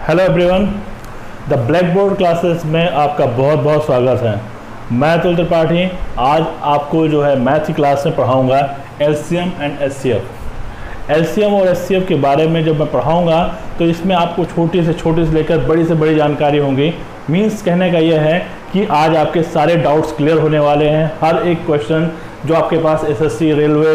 Hello everyone, the black board classes में आपका बहुत बहुत स्वागत है। मैं अतुल त्रिपाठी आज आपको जो है मैथ की क्लास में पढ़ाऊंगा एलसीएम एंड एचसीएफ। एलसीएम और एचसीएफ के बारे में जब मैं पढ़ाऊंगा तो इसमें आपको छोटी से लेकर बड़ी से बड़ी जानकारी होंगी। मीन्स कहने का यह है कि आज आपके सारे डाउट्स क्लियर होने वाले हैं। हर एक क्वेश्चन जो आपके पास एसएससी, रेलवे,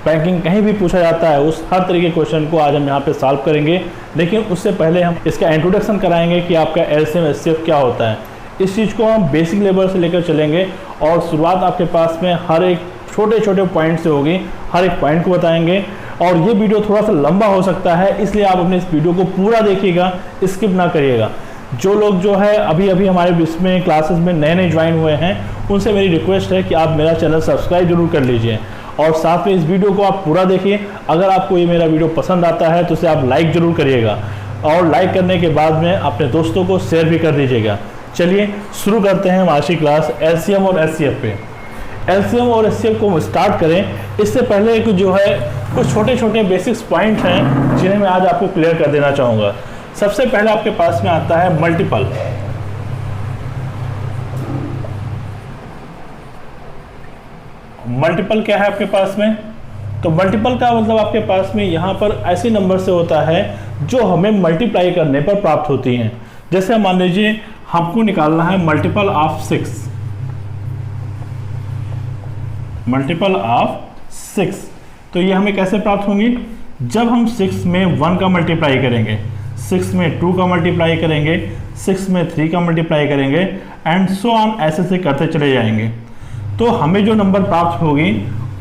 बैंकिंग कहीं भी पूछा जाता है उस हर तरीके के क्वेश्चन को आज हम यहाँ पे सॉल्व करेंगे। लेकिन उससे पहले हम इसका इंट्रोडक्शन कराएंगे कि आपका एलसीएम एचसीएफ क्या होता है। इस चीज़ को हम बेसिक लेवल से लेकर चलेंगे और शुरुआत आपके पास में हर एक छोटे पॉइंट से होगी। हर एक पॉइंट को बताएंगे और ये वीडियो थोड़ा सा लंबा हो सकता है, इसलिए आप अपने इस वीडियो को पूरा देखिएगा, स्किप ना करिएगा। जो लोग जो है अभी हमारे इसमें क्लासेस में नए ज्वाइन हुए हैं उनसे मेरी रिक्वेस्ट है कि आप मेरा चैनल सब्सक्राइब जरूर कर लीजिए और साथ में इस वीडियो को आप पूरा देखिए। अगर आपको ये मेरा वीडियो पसंद आता है तो इसे आप लाइक जरूर करिएगा और लाइक करने के बाद में अपने दोस्तों को शेयर भी कर दीजिएगा। चलिए शुरू करते हैं हमारी क्लास एलसीएम और एचसीएफ पे। एलसीएम और एचसीएफ को स्टार्ट करें इससे पहले एक जो है कुछ छोटे बेसिक्स पॉइंट हैं जिन्हें मैं आज आपको क्लियर कर देना चाहूँगा। सबसे पहले आपके पास में आता है मल्टीपल। मल्टीपल क्या है आपके पास में? तो मल्टीपल का मतलब आपके पास में यहाँ पर ऐसे नंबर से होता है जो हमें मल्टीप्लाई करने पर प्राप्त होती हैं। जैसे मान लीजिए हमको निकालना है मल्टीपल ऑफ 6। मल्टीपल ऑफ 6 तो ये हमें कैसे प्राप्त होंगी? जब हम 6 में 1 का मल्टीप्लाई करेंगे, 6 में 2 का मल्टीप्लाई करेंगे, 6 में 3 का मल्टीप्लाई करेंगे एंड सो ऑन, ऐसे से करते चले जाएंगे। तो हमें जो नंबर प्राप्त होगी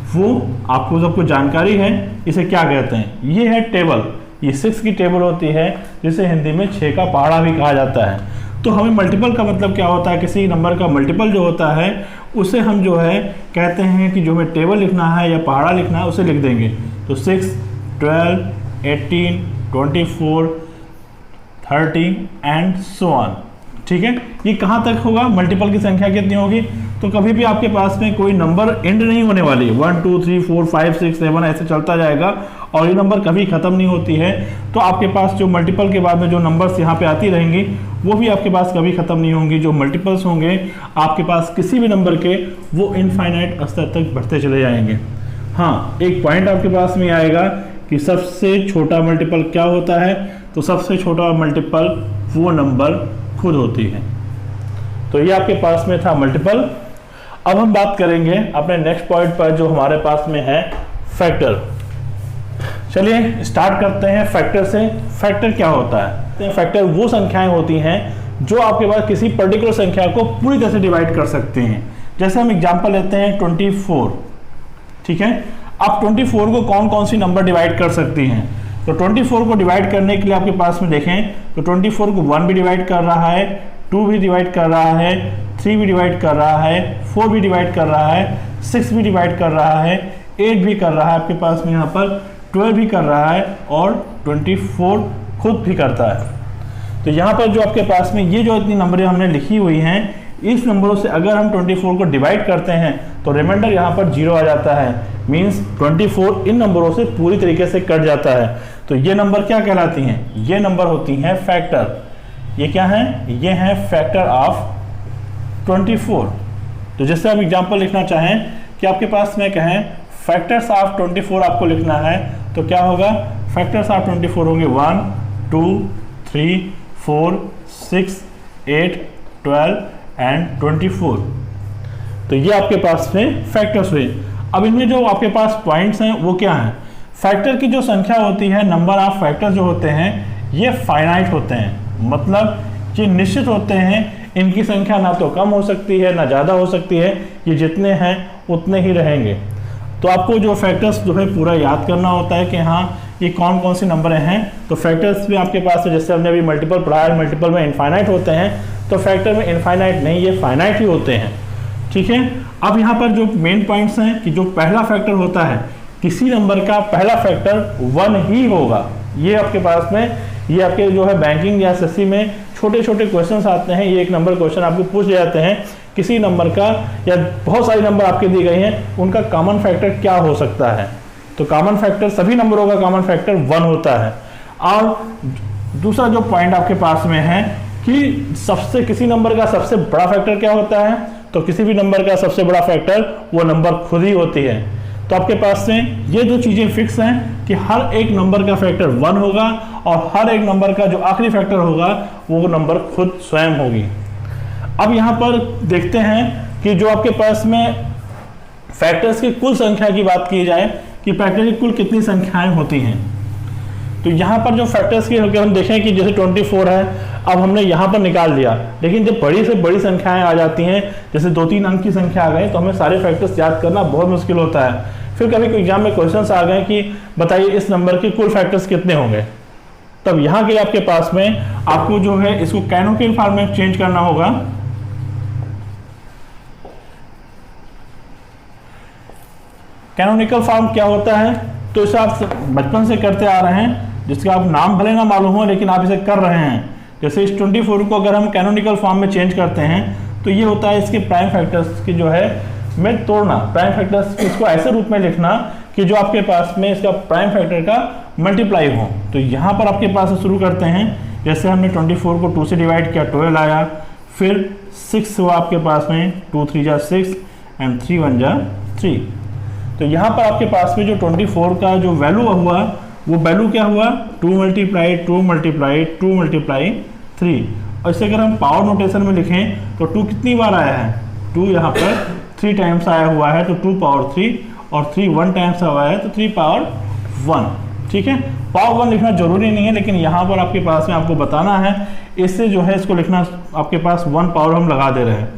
वो आपको सबको जानकारी है। इसे क्या कहते हैं? ये है टेबल। ये 6 की टेबल होती है जिसे हिंदी में 6 का पहाड़ा भी कहा जाता है। तो हमें मल्टीपल का मतलब क्या होता है? किसी नंबर का मल्टीपल जो होता है उसे हम जो है कहते हैं कि जो हमें टेबल लिखना है या पहाड़ा लिखना है उसे लिख देंगे। तो 6, 12, 18, 24, 30 एंड सो ऑन। ठीक है, ये कहाँ तक होगा? मल्टीपल की संख्या कितनी होगी? तो कभी भी आपके पास में कोई नंबर एंड नहीं होने वाली। 1 2 3 4 5 6 7 ऐसे चलता जाएगा और ये नंबर कभी खत्म नहीं होती है। तो आपके पास जो मल्टीपल के बाद में जो नंबर्स यहाँ पे आती रहेंगी वो भी आपके पास कभी खत्म नहीं होंगी। जो मल्टीपल्स होंगे आपके पास किसी भी नंबर के वो इनफाइनाइट स्तर तक बढ़ते चले जाएंगे। हाँ, एक पॉइंट आपके पास में आएगा कि सबसे छोटा मल्टीपल क्या होता है? तो सबसे छोटा मल्टीपल वो नंबर खुद होती है। तो ये आपके पास में था मल्टीपल। अब हम बात करेंगे अपने नेक्स्ट पॉइंट पर जो हमारे पास में है फैक्टर। चलिए स्टार्ट करते हैं फैक्टर से। फैक्टर क्या होता है? फैक्टर वो संख्याएं होती हैं जो आपके पास किसी पर्टिकुलर संख्या को पूरी तरह से डिवाइड कर सकते हैं। जैसे हम एग्जांपल लेते हैं 24। ठीक है, अब 24 को कौन कौन सी नंबर डिवाइड कर सकती हैं? तो 24 को डिवाइड करने के लिए आपके पास में देखें तो 24 को 1 भी डिवाइड कर रहा है, 2 भी डिवाइड कर रहा है, 3 भी डिवाइड कर रहा है, 4 भी डिवाइड कर रहा है, 6 भी डिवाइड कर रहा है, 8 भी कर रहा है आपके पास में यहाँ पर, 12 भी कर रहा है और 24 खुद भी करता है। तो यहाँ पर जो आपके पास में ये जो इतनी नंबरें हमने लिखी हुई हैं इस नंबरों से अगर हम 24 को डिवाइड करते हैं तो रिमाइंडर यहाँ पर 0 आ जाता है। मीन्स 24 इन नंबरों से पूरी तरीके से कट जाता है। तो ये नंबर क्या कहलाती हैं? ये नंबर होती हैं फैक्टर। ये क्या है? ये है फैक्टर ऑफ 24। तो जैसे आप एग्जांपल लिखना चाहें कि आपके पास में कहें फैक्टर्स ऑफ 24 आपको लिखना है तो क्या होगा? फैक्टर्स ऑफ 24 होंगे 1 2 3 4 6 8 12 एंड 24। तो ये आपके पास में फैक्टर्स हुए। अब इनमें जो आपके पास पॉइंट्स हैं वो क्या हैं? फैक्टर की जो संख्या होती है, नंबर ऑफ फैक्टर जो होते हैं ये फाइनाइट होते हैं। मतलब ये निश्चित होते हैं, इनकी संख्या ना तो कम हो सकती है ना ज़्यादा हो सकती है, ये जितने हैं उतने ही रहेंगे। तो आपको जो फैक्टर्स जो है पूरा याद करना होता है कि हाँ ये कौन कौन सी नंबर हैं। तो फैक्टर्स भी आपके पास है, जैसे हमने अभी मल्टीपल पढ़ा है, मल्टीपल में इनफाइनाइट होते हैं, तो फैक्टर में इनफाइनाइट नहीं, ये फाइनाइट ही होते हैं। ठीक है, अब यहाँ पर जो मेन पॉइंट्स हैं कि जो पहला फैक्टर होता है किसी नंबर का पहला फैक्टर 1 ही होगा। ये आपके पास में ये आपके जो है बैंकिंग या एसएससी में छोटे क्वेश्चंस आते हैं। ये एक नंबर क्वेश्चन आपको पूछ जाते हैं किसी नंबर का या बहुत सारी नंबर आपके दी गई हैं उनका कॉमन फैक्टर क्या हो सकता है। तो कॉमन फैक्टर सभी नंबरों का कॉमन फैक्टर 1 होता है। और दूसरा जो पॉइंट आपके पास में है कि किसी नंबर का सबसे बड़ा फैक्टर क्या होता है, तो किसी भी नंबर का सबसे बड़ा फैक्टर वो नंबर खुद ही होती है। तो आपके पास में ये दो चीजें फिक्स हैं कि हर एक नंबर का फैक्टर 1 होगा और हर एक नंबर का जो आखिरी फैक्टर होगा वो नंबर खुद स्वयं होगी। अब यहाँ पर देखते हैं कि जो आपके पास में फैक्टर्स की कुल संख्या की बात की जाए कि फैक्टर की कुल कितनी संख्याएं होती हैं, तो यहाँ पर जो फैक्टर्स की अगर हम देखें कि जैसे 24 है, अब हमने यहाँ पर निकाल दिया, लेकिन जब बड़ी से बड़ी संख्याएं आ जाती हैं, जैसे 2-3 अंक की संख्या आ गई, तो हमें सारे फैक्टर्स याद करना बहुत मुश्किल होता है। फिर कभी एग्जाम में क्वेश्चंस आ गए कि बताइए इस नंबर के कुल फैक्टर्स कितने होंगे, तब यहाँ के आपके पास में आपको जो है इसको कैनोनिकल फॉर्म में चेंज करना होगा। कैनोनिकल फॉर्म क्या होता है, तो इसे आप बचपन से करते आ रहे हैं, जिसका आप नाम भले ना मालूम हो लेकिन आप इसे कर रहे हैं। जैसे इस 24 को अगर हम कैनोनिकल फॉर्म में चेंज करते हैं तो ये होता है इसके प्राइम फैक्टर्स की जो है में तोड़ना, प्राइम फैक्टर्स इसको ऐसे रूप में लिखना कि जो आपके पास में इसका प्राइम फैक्टर का मल्टीप्लाई हो। तो यहाँ पर आपके पास शुरू करते हैं, जैसे हमने 24 को 2 से डिवाइड किया, 12 आया, फिर 6 हुआ आपके पास में, 2 3 जा 6 एंड 3 1 जा 3। तो यहाँ पर आपके पास में जो 24 का जो वैल्यू हुआ वो वैल्यू क्या हुआ, 2 मल्टीप्लाई 2 मल्टीप्लाई 2 मल्टीप्लाई 3। और इसे अगर हम पावर नोटेशन में लिखें तो 2 कितनी बार आया है, 2 यहाँ पर 3 टाइम्स आया हुआ है, तो 2 पावर 3, और 3 1 टाइम्स आया है तो 3 पावर 1। ठीक है, पावर 1 लिखना जरूरी नहीं है, लेकिन यहाँ पर आपके पास में आपको बताना है, इससे जो है इसको लिखना आपके पास 1 पावर हम लगा दे रहे हैं।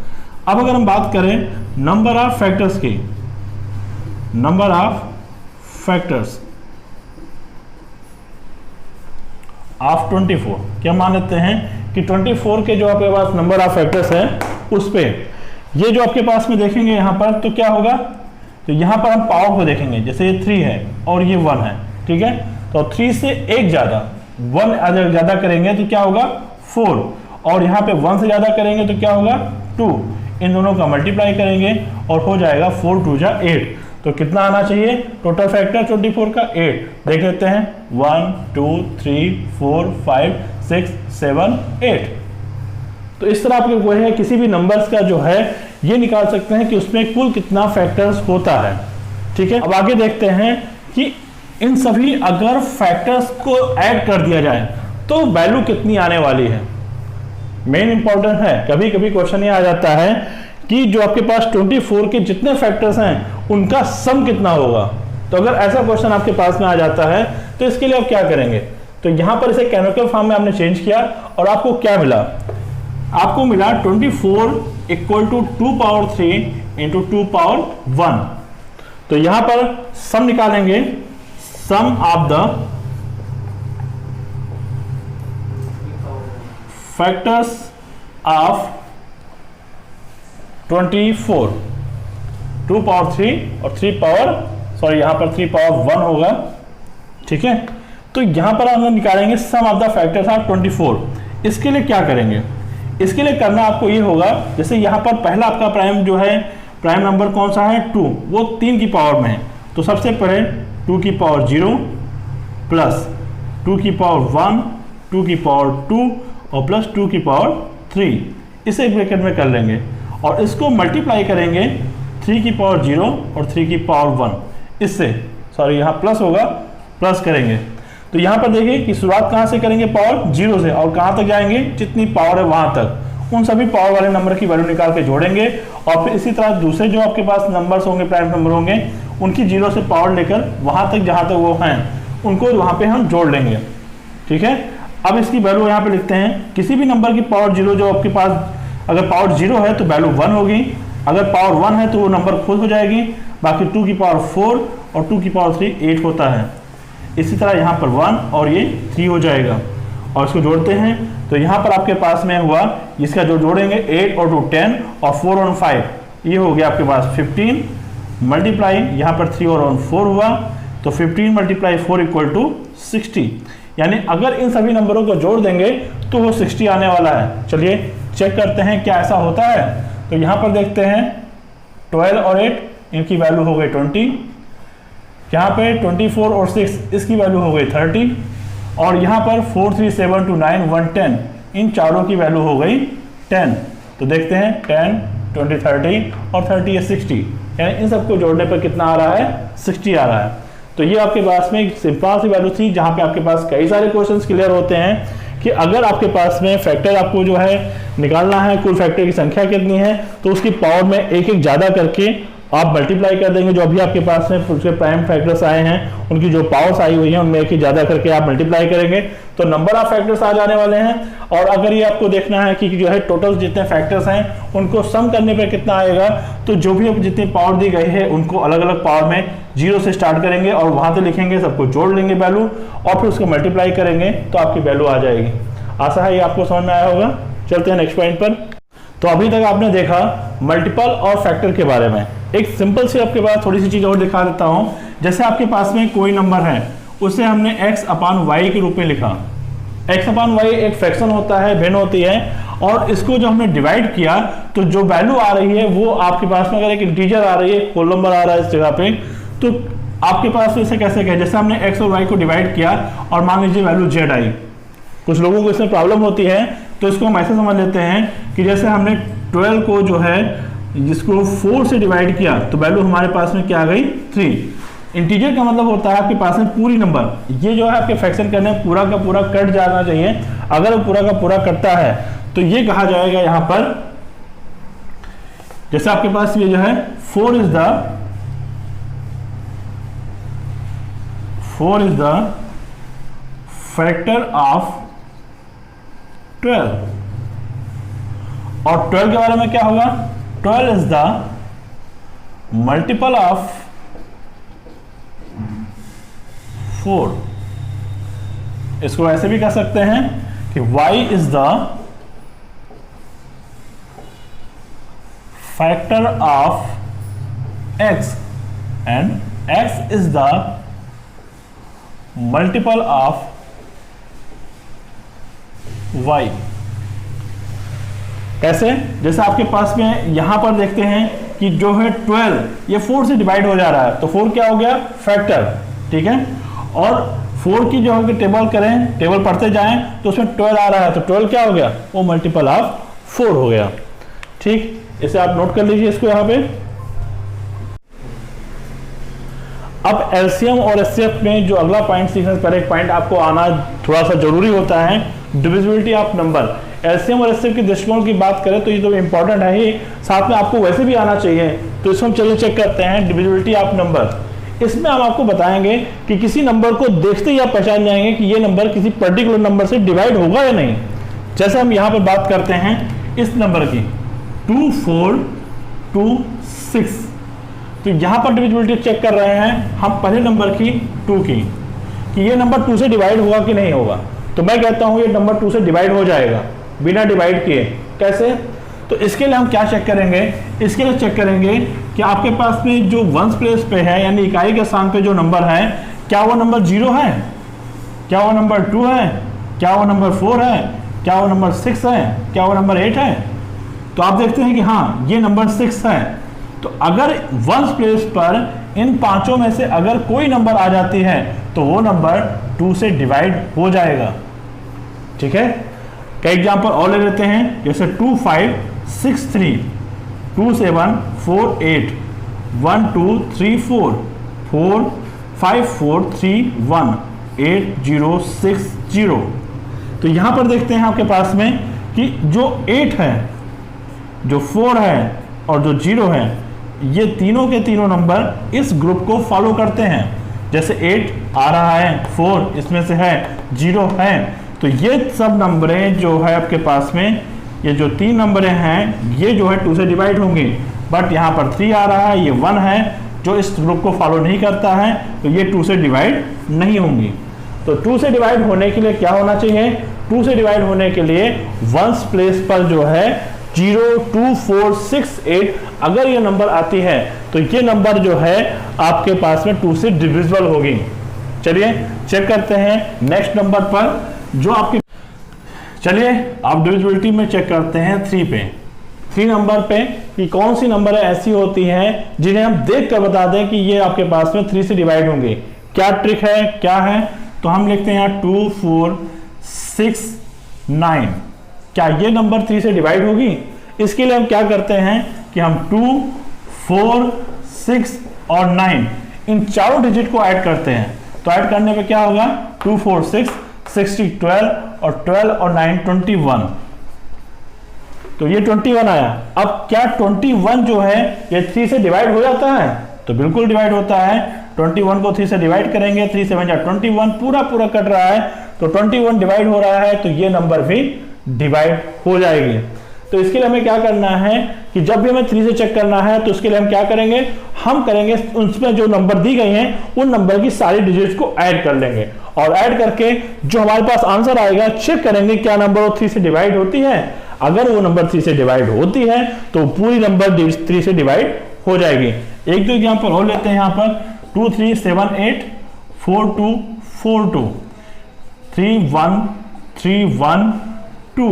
अब अगर हम बात करें नंबर ऑफ फैक्टर्स की, नंबर ऑफ फैक्टर्स ऑफ 24, क्या मान लेते हैं कि 24 के जो आपके पास नंबर ऑफ फैक्टर्स है उस पे ये जो आपके पास में देखेंगे यहाँ पर, तो क्या होगा, तो यहाँ पर हम पावर को देखेंगे, जैसे ये 3 है और ये 1 है, ठीक है, तो 3 से 1 ज्यादा 1 ज्यादा करेंगे तो क्या होगा 4, और यहाँ पे 1 से ज्यादा करेंगे तो क्या होगा 2, इन दोनों का मल्टीप्लाई करेंगे और हो जाएगा 4 2 जा 8। तो कितना आना चाहिए टोटल फैक्टर 24 का, 8। देख लेते हैं 1 2 3 4 5 6 7 8। तो इस तरह आपके वो है किसी भी नंबर्स का जो है ये निकाल सकते हैं कि उसमें कुल कितना फैक्टर्स होता है। ठीक है, अब आगे देखते हैं कि इन सभी अगर फैक्टर्स को ऐड कर दिया जाए तो वैल्यू कितनी आने वाली है। मेन इंपॉर्टेंट है, कभी कभी क्वेश्चन ये आ जाता है कि जो आपके पास 24 के जितने फैक्टर्स हैं उनका सम कितना होगा। तो अगर ऐसा क्वेश्चन आपके पास में आ जाता है तो इसके लिए आप क्या करेंगे, तो यहां पर इसे कैनोनिकल फॉर्म में आपने चेंज किया और आपको क्या मिला, आपको मिला 24 equal to 2 power 3 into 2 power 1। तो यहां पर सम निकालेंगे, sum of the factors of 24, 2 power 3 और 3 पावर यहां पर 3 पावर 1 होगा। ठीक है, तो यहां पर हम निकालेंगे sum of the factors of 24। इसके लिए क्या करेंगे, इसके लिए करना आपको ये होगा, जैसे यहां पर पहला आपका प्राइम जो है, प्राइम नंबर कौन सा है 2, वो 3 की पावर में है, तो सबसे पहले 2 की पावर 0 प्लस 2 की पावर 1, 2 की पावर 2 और प्लस 2 की पावर 3, इसे ब्रैकेट में कर लेंगे और इसको मल्टीप्लाई करेंगे 3 की पावर 0 और 3 की पावर 1, इससे यहाँ प्लस होगा, प्लस करेंगे। तो यहाँ पर देखिए कि शुरुआत कहाँ से करेंगे, पावर 0 से, और कहाँ तक जाएंगे, जितनी पावर है वहां तक, उन सभी पावर वाले नंबर की वैल्यू निकाल के जोड़ेंगे और फिर इसी तरह दूसरे जो आपके पास नंबर्स होंगे, प्राइम नंबर होंगे, उनकी 0 से पावर लेकर वहां तक जहां तक वो हैं उनको वहां पे हम जोड़ लेंगे। ठीक है, अब इसकी वैल्यू यहाँ पे लिखते हैं, किसी भी नंबर की पावर 0 जो आपके पास अगर पावर 0 है तो वैल्यू 1 होगी, अगर पावर 1 है तो वो नंबर खुद हो जाएगी, बाकी 2 की पावर 4 और 2 की पावर 3 8 होता है। इसी तरह यहाँ पर 1 और ये 3 हो जाएगा और इसको जोड़ते हैं तो यहाँ पर आपके पास में हुआ, इसका जो जोड़ेंगे 8 और 2 10 और 4 और 5, ये हो गया आपके पास 15 मल्टीप्लाई यहाँ पर 3 और 4 हुआ, तो 15 मल्टीप्लाई 4 इक्वल टू 60। यानी अगर इन सभी नंबरों को जोड़ देंगे तो वो 60 आने वाला है। चलिए चेक करते हैं क्या ऐसा होता है। तो यहाँ पर देखते हैं 12 और 8 इनकी वैल्यू हो गई 20, यहाँ पे 24 और 6 इसकी वैल्यू हो गई 30 और यहाँ पर 4 3 7 2 9 1 10, इन चारों की वैल्यू हो गई 10। तो देखते हैं 10 20 30 और 30 है 60, यानी इन सबको जोड़ने पर कितना आ रहा है, 60 आ रहा है। तो ये आपके पास में एक सिंपल सी वैल्यू थी, जहाँ पे आपके पास कई सारे क्वेश्चंस क्लियर होते हैं कि अगर आपके पास में फैक्टर आपको जो है निकालना है, कुल फैक्टर की संख्या कितनी है, तो उसकी पावर में एक एक ज़्यादा करके आप मल्टीप्लाई कर देंगे। जो अभी आपके पास में उसके प्राइम फैक्टर्स आए हैं, उनकी जो पावर्स आई हुई हैं, उनमें एक ही ज़्यादा करके आप मल्टीप्लाई करेंगे तो नंबर ऑफ फैक्टर्स आ जाने वाले हैं। और अगर ये आपको देखना है कि जो है टोटल जितने फैक्टर्स हैं उनको सम करने पर कितना आएगा, तो जो भी जितनी पावर दी गई है उनको अलग अलग पावर में 0 से स्टार्ट करेंगे और वहाँ से लिखेंगे, सबको जोड़ लेंगे वैल्यू और फिर उसको मल्टीप्लाई करेंगे तो आपकी वैल्यू आ जाएगी। आशा है ये आपको समझ में आया होगा। चलते हैं नेक्स्ट पॉइंट पर। तो अभी तक आपने देखा मल्टीपल और फैक्टर के बारे में। एक सिंपल सी आपके पास थोड़ी सी चीज़ और दिखा देता हूँ। जैसे आपके पास में कोई नंबर है, उसे हमने x/y के रूप में लिखा। x/y एक फ्रैक्शन होता है, भिन्न होती है, और इसको जो हमने डिवाइड किया तो जो वैल्यू आ रही है वो आपके पास में अगर एक इंटीजर आ रही है, होल नंबर आ रहा है इस जगह पे, तो आपके पास इसे कैसे कहें, जैसे हमने x और y को डिवाइड किया और मान लीजिए वैल्यू z आई। कुछ लोगों को इसमें प्रॉब्लम होती है, तो इसको हम ऐसे समझ लेते हैं कि जैसे हमने 12 को जो है जिसको 4 से डिवाइड किया तो वैल्यू हमारे पास में क्या आ गई, 3। इंटीजर का मतलब होता है आपके पास में पूरी नंबर, ये जो है आपके फ्रैक्शन करने पूरा का पूरा कट जाना चाहिए। अगर वो पूरा का पूरा कटता है तो ये कहा जाएगा यहाँ पर, जैसे आपके पास ये जो है 4 इज द फैक्टर ऑफ 12, और 12 के बारे में क्या होगा, 12 इज द मल्टीपल ऑफ 4। इसको ऐसे भी कह सकते हैं कि y is the factor of x and x is the multiple of y। कैसे, जैसे आपके पास में यहां पर देखते हैं कि जो है 12 ये 4 से डिवाइड हो जा रहा है, तो 4 क्या हो गया, फैक्टर, ठीक है। और 4 की जो है टेबल करें, टेबल पढ़ते जाएं तो उसमें 12 आ रहा है, तो 12 क्या हो गया, वो मल्टीपल ऑफ 4 हो गया। ठीक, इसे आप नोट कर लीजिए इसको यहां पे। अब एलसीएम और एचसीएफ में जो अगला पॉइंट सीखने से पहले एक पॉइंट आपको आना थोड़ा सा जरूरी होता है, डिविजिबिलिटी ऑफ नंबर। एलसीएम और एचसीएफ के दृष्टिकोण की बात करें तो ये तो इंपॉर्टेंट है ही, साथ में आपको वैसे भी आना चाहिए। तो इसको हम चलिए चेक करते हैं, डिविजिबिलिटी ऑफ नंबर। इसमें हम आपको बताएंगे कि किसी नंबर को देखते ही आप पहचान जाएंगे कि ये नंबर किसी पर्टिकुलर नंबर से डिवाइड होगा या नहीं। जैसे हम यहाँ पर बात करते हैं इस नंबर की 2426, तो यहाँ पर डिविजिबिलिटी चेक कर रहे हैं हम पहले नंबर की 2 की, कि ये नंबर 2 से डिवाइड होगा कि नहीं होगा। तो मैं कहता हूँ ये नंबर 2 से डिवाइड हो जाएगा बिना डिवाइड किए। कैसे, तो इसके लिए हम क्या चेक करेंगे, इसके लिए चेक करेंगे कि आपके पास में जो वंस प्लेस पे है यानी इकाई के स्थान पे जो नंबर है, क्या वो नंबर 0 है, क्या वो नंबर 2 है, क्या वो नंबर 4 है, क्या वो नंबर 6 है, क्या वो नंबर 8 है। तो आप देखते हैं कि हाँ ये नंबर 6 है। तो अगर वंस प्लेस पर इन पांचों में से अगर कोई नंबर आ जाती है तो वो नंबर 2 से डिवाइड हो जाएगा। ठीक है, कई एग्जांपल और ले लेते हैं, जैसे 2563, 2748, 1234, 45431, 8060। तो यहां पर देखते हैं आपके पास में कि जो 8 है, जो 4 है और जो 0 है, ये तीनों के तीनों नंबर इस ग्रुप को फॉलो करते हैं। जैसे 8 आ रहा है, 4 इसमें से है, 0 है, तो ये सब नंबरें जो है आपके पास में, ये जो 3 नंबरें हैं ये जो है 2 से डिवाइड होंगी। बट यहाँ पर 3 आ रहा है, ये 1 है जो इस ग्रुप को फॉलो नहीं करता है, तो ये 2 से डिवाइड नहीं होंगी। तो 2 से डिवाइड होने के लिए क्या होना चाहिए, 2 से डिवाइड होने के लिए वंस प्लेस पर जो है 0, 2, 4, 6, 8 अगर ये नंबर आती है तो ये नंबर जो है आपके पास में 2 से डिविजिबल होगी। चलिए चेक करते हैं नेक्स्ट नंबर पर जो आपके, चलिए आप डिविजिबिलिटी में चेक करते हैं 3 पे, 3 नंबर पे कि कौन सी नंबर ऐसी होती हैं जिन्हें हम देख कर बता दें कि ये आपके पास में 3 से डिवाइड होंगे। क्या ट्रिक है, क्या है, तो हम लिखते हैं यहाँ 2 4 6 9। क्या ये नंबर 3 से डिवाइड होगी? इसके लिए हम क्या करते हैं कि हम 2 4 6 और 9 इन चारों डिजिट को ऐड करते हैं। तो ऐड करने पे क्या होगा, 2 4 6 60 12 और 12 और 9 21। तो ये 21 आया। अब क्या 21 जो है ये 3 से डिवाइड हो जाता है? तो बिल्कुल डिवाइड होता है। 21 को 3 से डिवाइड करेंगे, 3 7 जा 21, पूरा पूरा कट रहा है, तो 21 डिवाइड हो रहा है, तो ये नंबर भी डिवाइड हो जाएगी। तो इसके लिए हमें क्या करना है कि जब भी हमें 3 से चेक करना है तो उसके लिए हम क्या करेंगे, हम करेंगे उसमें जो नंबर दी गई हैं उन नंबर की सारी डिजिट्स को ऐड कर लेंगे, और ऐड करके जो हमारे पास आंसर आएगा चेक करेंगे क्या नंबर वो 3 से डिवाइड होती है। अगर वो नंबर 3 से डिवाइड होती है तो पूरी नंबर 3 से डिवाइड हो जाएगी। एक दो एग्जांपल और लेते हैं यहाँ पर 2 3 7 8 4 2 4 2 3 1 3 1 2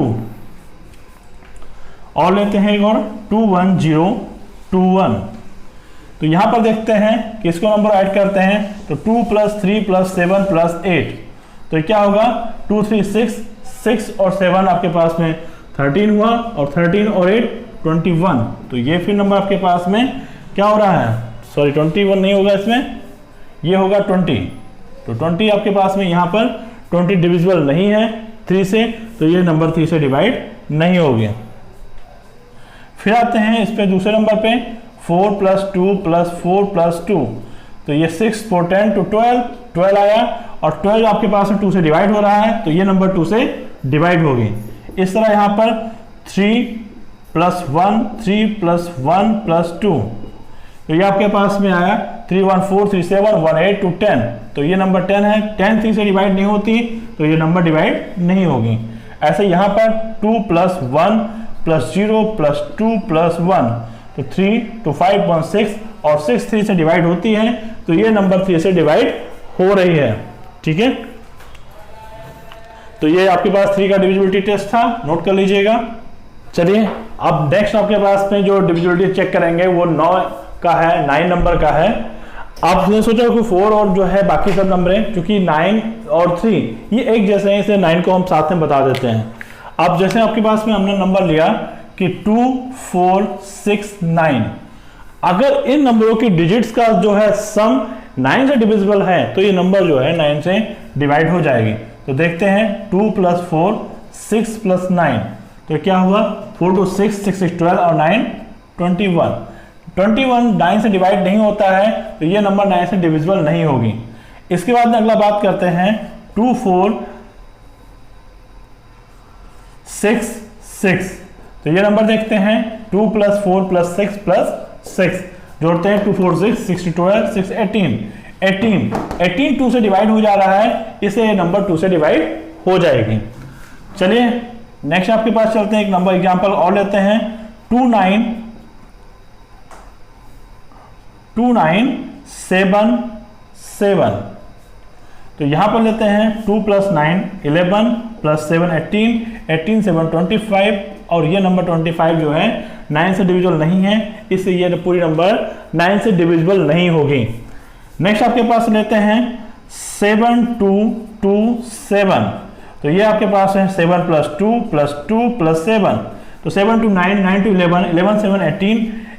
और लेते हैं एक और 2 1 0 2 1। तो यहां पर देखते हैं कि इसको नंबर ऐड करते हैं तो 2 + 3 + 7 + 8, तो क्या होगा 2 3 6 6 और 7 आपके पास में 13 हुआ, और 13 और 8 21। तो ये फिर नंबर आपके पास में क्या हो रहा है, सॉरी 21 नहीं होगा इसमें, ये होगा 20। तो 20 आपके पास में यहाँ पर 20 डिविजिबल नहीं है 3 से, तो ये नंबर 3 से डिवाइड नहीं होगी। फिर आते हैं इस पे दूसरे नंबर पे 4 + 2 + 4 + 2, तो ये 6 4 10 to 12 आया, और 12 आपके पास में 2 से डिवाइड हो रहा है, तो ये नंबर 2 से डिवाइड होगी। इस तरह यहाँ पर 3 + 1 3 + 1 + 2, तो ये आपके पास में आया 3 1 4 3 7 1 8 2 10, तो ये नंबर 10 है। 10 3 से डिवाइड नहीं होती, तो ये नंबर डिवाइड नहीं होगी। ऐसे यहाँ पर 2 + 1 + 0 + 2 + 1, तो 3 2 5 1 6, और 6 3 से डिवाइड होती है, तो ये नंबर 3 से डिवाइड हो रही है। ठीक है, तो ये आपके पास 3 का डिविजिबिलिटी टेस्ट था, नोट कर लीजिएगा। चलिए अब नेक्स्ट आपके पास में जो डिविजिबिलिटी चेक करेंगे वो 9 का है, 9 नंबर का है। आपने सोचा कि 4 और जो है बाकी सब नंबर हैं, क्योंकि 9 और 3 ये एक जैसे हैं, इसलिए 9 को हम साथ में बता देते हैं। अब जैसे आपके पास में हमने नंबर लिया कि 2 4 6 9, अगर इन नंबरों की डिजिट्स का जो है सम 9 से डिविजिबल है, तो ये नंबर जो है 9 से डिवाइड हो जाएगी। तो देखते हैं 2 + 4 6 + 9, तो क्या हुआ 4 2 6 6 6 12 और 9 21। 21 9 से डिवाइड नहीं होता है, तो ये नंबर 9 से डिविजिबल नहीं होगी। इसके बाद में अगला बात करते हैं 2 4 6 6, तो ये नंबर देखते हैं 2 + 4 + 6 + 6, जोड़ते हैं 2 4 6 6 12 6 18 2 से डिवाइड हो जा रहा है, इसे ये नंबर 2 से डिवाइड हो जाएगी। चलिए नेक्स्ट आपके पास चलते हैं, एक नंबर एग्जांपल और लेते हैं 2 9 7 7, तो यहां पर लेते हैं 2 + 9 11 + 7 18 18 7 25, और ये नंबर 25 जो है 9 से डिविजिबल नहीं है, इससे ये पूरी नंबर 9 से डिविजिबल नहीं होगी। नेक्स्ट आपके पास लेते हैं 7 2 2 7, तो ये आपके पास है 7 + 2 + 2 + 7, तो 7 to 9 9 to 11 11 7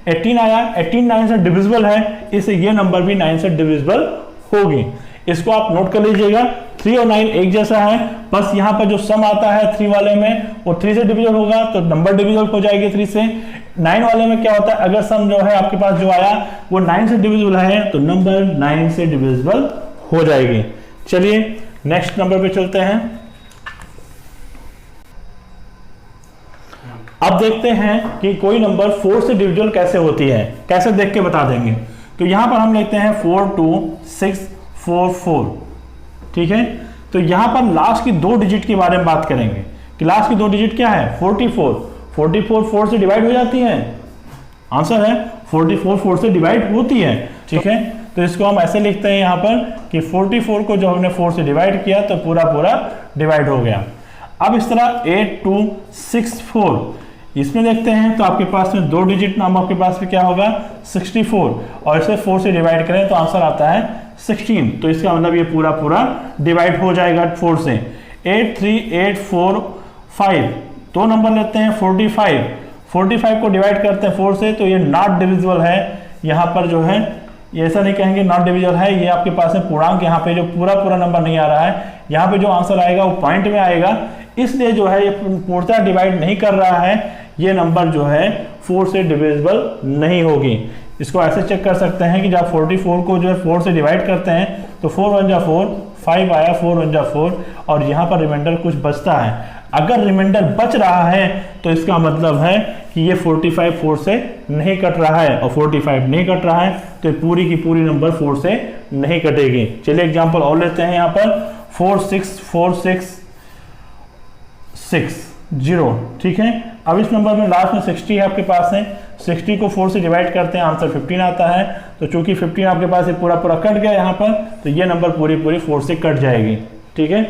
18 आया। 18 9 से डिविजिबल है, इससे ये नंबर भी 9 से डिविजिबल होगी। इसको आप नोट कर लीजिएगा। 3 और 9 एक जैसा है, बस यहाँ पर जो सम आता है 3 वाले में वो 3 से डिविजिबल होगा, तो नंबर डिविजिबल हो जाएगी 3 से। 9 वाले में क्या होता है, अगर सम जो है आपके पास जो आया वो 9 से डिविजिबल है, तो नंबर 9 से डिविजिबल हो जाएगी। चलिए नेक्स्ट नंबर पे चलते हैं। अब देखते हैं कि कोई नंबर 4 से डिविजिबल कैसे होती है, कैसे देख के बता देंगे। तो यहां पर हम लिखते हैं 4 2 6 4 4, ठीक है। तो यहां पर लास्ट की 2 डिजिट के बारे में बात करेंगे कि लास्ट की 2 डिजिट क्या है, 44 4 से डिवाइड हो जाती है, आंसर है 44 4 से डिवाइड होती है, ठीक है। तो इसको हम ऐसे लिखते हैं यहां पर कि 44 को जो हमने 4 से डिवाइड किया तो पूरा पूरा डिवाइड हो गया। अब इस तरह 8 2 6 4, इसमें देखते हैं तो आपके पास में 2 डिजिट नाम आपके पास में क्या होगा 64, और इसे 4 से डिवाइड करें तो आंसर आता है 16, तो इसका मतलब ये पूरा पूरा डिवाइड हो जाएगा 4 से। 8 3 8 4 5, दो नंबर लेते हैं 45 को डिवाइड करते हैं 4 से, तो ये नॉट डिविजिबल है। यहाँ पर जो है ये ऐसा नहीं कहेंगे नॉट डिविजिबल है, ये आपके पास में पूर्णांक, यहाँ पे जो पूरा पूरा नंबर नहीं आ रहा है, यहाँ पे जो आंसर आएगा वो पॉइंट में आएगा, इसलिए जो है ये पूर्णतः डिवाइड नहीं कर रहा है, ये नंबर जो है 4 से डिविजिबल नहीं होगी। इसको ऐसे चेक कर सकते हैं कि जब 44 को जो है 4 से डिवाइड करते हैं तो 4 1 जा 4, 5 आया, 4 1 जा 4, और यहाँ पर रिमाइंडर कुछ बचता है। अगर रिमाइंडर बच रहा है तो इसका मतलब है कि ये 45 4 से नहीं कट रहा है, और 45 नहीं कट रहा है तो पूरी की पूरी नंबर 4 से नहीं कटेगी। चलिए एग्जांपल और लेते हैं। यहाँ पर 4 6 4 6 6 0, ठीक है। अब इस नंबर में लास्ट में 60 है आपके पास है, 60 को 4 से डिवाइड करते हैं, आंसर 15 आता है। तो चूंकि 15 आपके पास ये पूरा पूरा कट गया यहाँ पर, तो ये नंबर पूरी पूरी 4 से कट जाएगी, ठीक है।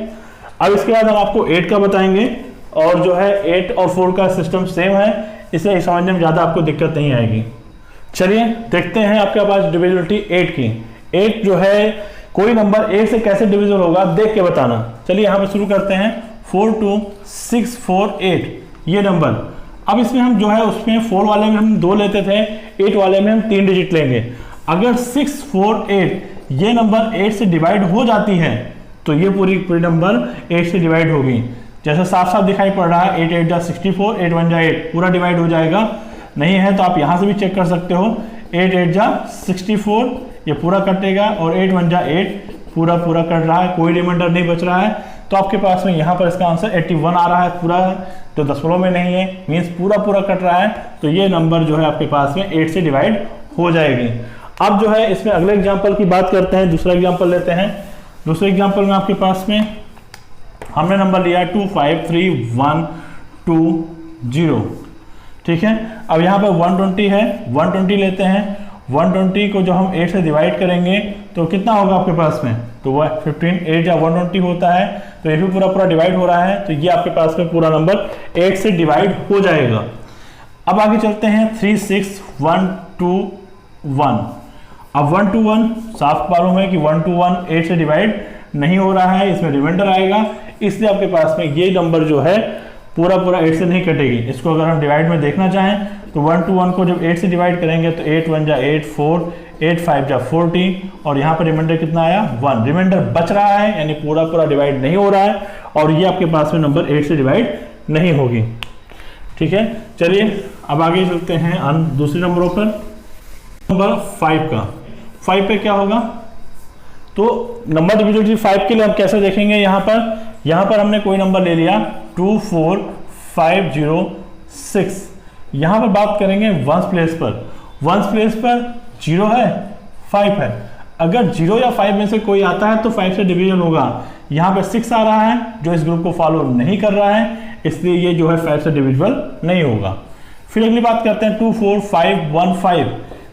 अब इसके बाद हम आपको 8 का बताएंगे, और जो है 8 और 4 का सिस्टम सेम है, इसलिए समझने में ज़्यादा आपको दिक्कत नहीं आएगी। चलिए देखते हैं आपके पास डिविजिबिलिटी 8 की। 8 जो है कोई नंबर 8 से कैसे डिविजिबल होगा देख के बताना। चलिए यहाँ पर शुरू करते हैं। 4 2 6 4 8 ये नंबर। अब इसमें हम जो है उसमें 4 वाले में हम 2 लेते थे, 8 वाले में हम 3 डिजिट लेंगे। अगर 6 4 8 ये नंबर 8 से डिवाइड हो जाती है तो ये पूरी पूरी नंबर 8 से डिवाइड होगी। जैसे साफ साफ दिखाई पड़ रहा है 8 8 जा 64, 8 1 जा 8 पूरा डिवाइड हो जाएगा। नहीं है तो आप यहाँ से भी चेक कर सकते हो, 8 8 जा 64 ये पूरा कटेगा, और 8 1 जा 8 पूरा पूरा कट रहा है, कोई रिमाइंडर नहीं बच रहा है। तो आपके पास में यहाँ पर इसका आंसर 81 आ रहा है पूरा, जो दशमलव में नहीं है, मीन्स पूरा पूरा कट रहा है। तो ये नंबर जो है आपके पास में 8 से डिवाइड हो जाएगी। अब जो है इसमें अगले एग्जाम्पल की बात करते हैं, दूसरा एग्जाम्पल लेते हैं। दूसरे एग्जाम्पल में आपके पास में हमने नंबर लिया 2 5 3 1 2 0, ठीक है। अब यहाँ पर 120 है, 120 लेते हैं। 120 को जो हम 8 से डिवाइड करेंगे तो कितना होगा आपके पास में, तो वह 15 8 या 120 होता है, तो ये भी पूरा पूरा डिवाइड हो रहा है, तो ये आपके पास में पूरा नंबर 8 से डिवाइड हो जाएगा। अब आगे चलते हैं 3 6 1 2 1। अब 1 2 1 साफ मालूम है कि 1 2 1 8 से डिवाइड नहीं हो रहा है, इसमें रिमाइंडर आएगा, इसलिए आपके पास में ये नंबर जो है पूरा पूरा 8 से नहीं कटेगी। इसको अगर हम डिवाइड में देखना चाहें तो 1 2 1 को जब 8 से डिवाइड करेंगे तो 8 1 जा 8 4, 8 5 जा 40, और यहाँ पर रिमाइंडर कितना आया 1, रिमाइंडर बच रहा है, यानी पूरा पूरा डिवाइड नहीं हो रहा है, और ये आपके पास में नंबर 8 से डिवाइड नहीं होगी, ठीक है। चलिए अब आगे चलते हैं दूसरे नंबरों पर। नंबर 5 का, 5 पे क्या होगा, तो नंबर डिविजिबिलिटी 5 के लिए हम कैसे देखेंगे। यहाँ पर हमने कोई नंबर ले लिया 2 4 5 0 6। यहाँ पर बात करेंगे वंस प्लेस पर। वंस प्लेस पर 0 है 5 है, अगर 0 या 5 में से कोई आता है तो 5 से डिवीजन होगा। यहाँ पे 6 आ रहा है जो इस ग्रुप को फॉलो नहीं कर रहा है, इसलिए ये जो है 5 से डिविजिबल नहीं होगा। फिर अगली बात करते हैं 2 4 5 1 5,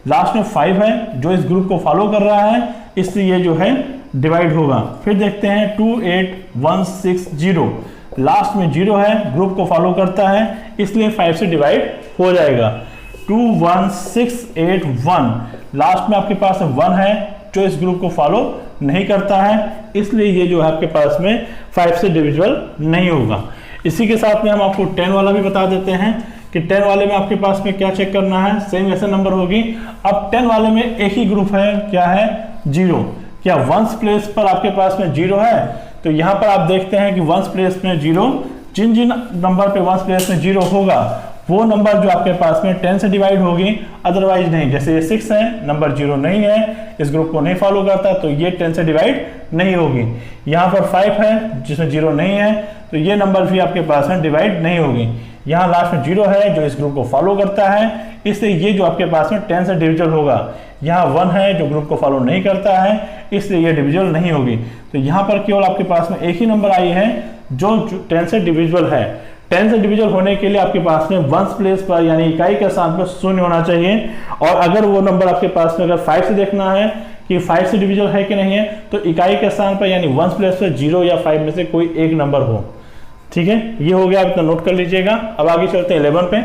लास्ट में 5 है जो इस ग्रुप को फॉलो कर रहा है, इसलिए ये जो है डिवाइड होगा। फिर देखते हैं 2 8 1 6 0, लास्ट में 0 है, ग्रुप को फॉलो करता है, इसलिए 5 से डिवाइड हो जाएगा। 2 1 6 8 1, लास्ट में आपके पास 1 है जो इस ग्रुप को फॉलो नहीं करता है, इसलिए ये जो है आपके पास में 5 से डिविजिबल नहीं होगा। इसी के साथ में हम आपको 10 वाला भी बता देते हैं कि 10 वाले में आपके पास में क्या चेक करना है, सेम ऐसे नंबर होगी। अब 10 वाले में एक ही ग्रुप है, क्या है 0। क्या वंस प्लेस पर आपके पास में 0 है, तो यहाँ पर आप देखते हैं कि वंस प्लेस में 0, जिन जिन नंबर पे वंस प्लेस में 0 होगा वो नंबर जो आपके पास में 10 से डिवाइड होगी, अदरवाइज नहीं। जैसे ये 6 है, नंबर 0 नहीं है, इस ग्रुप को नहीं फॉलो करता, तो ये 10 से डिवाइड नहीं होगी। यहाँ पर 5 है जिसमें 0 नहीं है, तो ये नंबर भी आपके पास में डिवाइड नहीं होगी। यहाँ लास्ट में 0 है जो इस ग्रुप को फॉलो करता है, इसलिए ये जो आपके पास में 10 से डिविजिबल होगा। यहाँ 1 है जो ग्रुप को फॉलो नहीं करता है, इसलिए ये डिविजिबल नहीं होगी। तो यहाँ पर केवल आपके पास में एक ही नंबर आई है जो 10 से डिविजिबल है। 10 से डिविजिबल होने के लिए आपके पास में वंस प्लेस पर यानी इकाई के स्थान पर 0 होना चाहिए, और अगर वो नंबर आपके पास में अगर 5 से देखना है कि 5 से डिविजिबल है कि नहीं है, तो इकाई के स्थान पर यानी वंस प्लेस पर 0 या 5 में से कोई एक नंबर हो, ठीक है। ये हो गया, आप इतना नोट कर लीजिएगा। अब आगे चलते हैं 11 पे।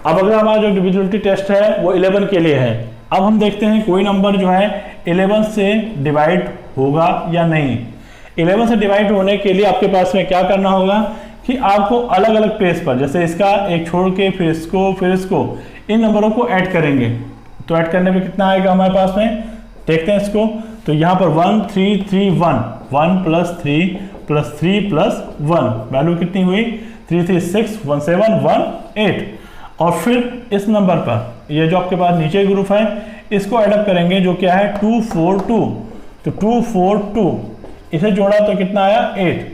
अब अगर हमारा जो डिविजिबिलिटी टेस्ट है वो 11 के लिए है। अब हम देखते हैं कोई नंबर जो है 11 से डिवाइड होगा या नहीं। 11 से डिवाइड होने के लिए आपके पास में क्या करना होगा कि आपको अलग अलग प्लेस पर, जैसे इसका एक छोड़ के फिर इसको इन नंबरों को ऐड करेंगे। तो ऐड करने में कितना आएगा हमारे पास में, देखते हैं इसको। तो यहाँ पर 1 3 3 1 1 + 3 + 3 + 1 वैल्यू कितनी हुई 3 3 6 1 7 1 8। और फिर इस नंबर पर ये जो आपके पास नीचे ग्रुप है इसको एडअप करेंगे जो क्या है 2 4 2। तो 2 4 2 इसे जोड़ा तो कितना आया 8।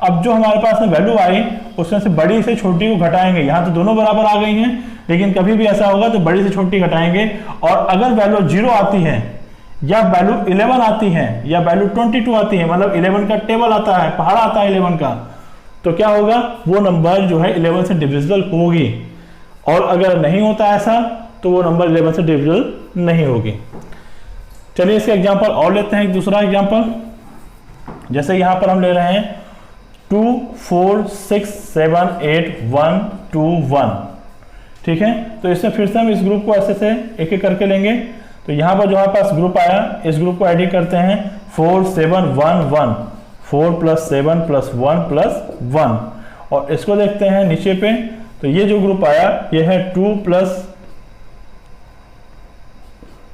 अब जो हमारे पास में वैल्यू आई उसमें से बड़ी से छोटी को घटाएंगे। यहाँ तो दोनों बराबर आ गई हैं, लेकिन कभी भी ऐसा होगा तो बड़ी से छोटी घटाएंगे। और अगर वैल्यू 0 आती है या वैल्यू 11 आती है या वैल्यू 22 आती है, मतलब 11 का टेबल आता है, पहाड़ आता है 11 का, तो क्या होगा वो नंबर जो है 11 से डिविजिबल होगी। और अगर नहीं होता ऐसा तो वो नंबर 11 से डिविजिबल नहीं होगी। चलिए इसका एग्जांपल और लेते हैं, एक दूसरा एग्जांपल। जैसे यहां पर हम ले रहे हैं 2 4 6 7 8 1 2 1, ठीक है। तो इससे फिर से हम इस ग्रुप को ऐसे से एक एक करके लेंगे। तो यहाँ पर जो हमारे पास ग्रुप आया इस ग्रुप को एडिट करते हैं 4 7 1 1 4 + 7 + 1 + 1। और इसको देखते हैं नीचे पे, तो ये जो ग्रुप आया ये है 2 +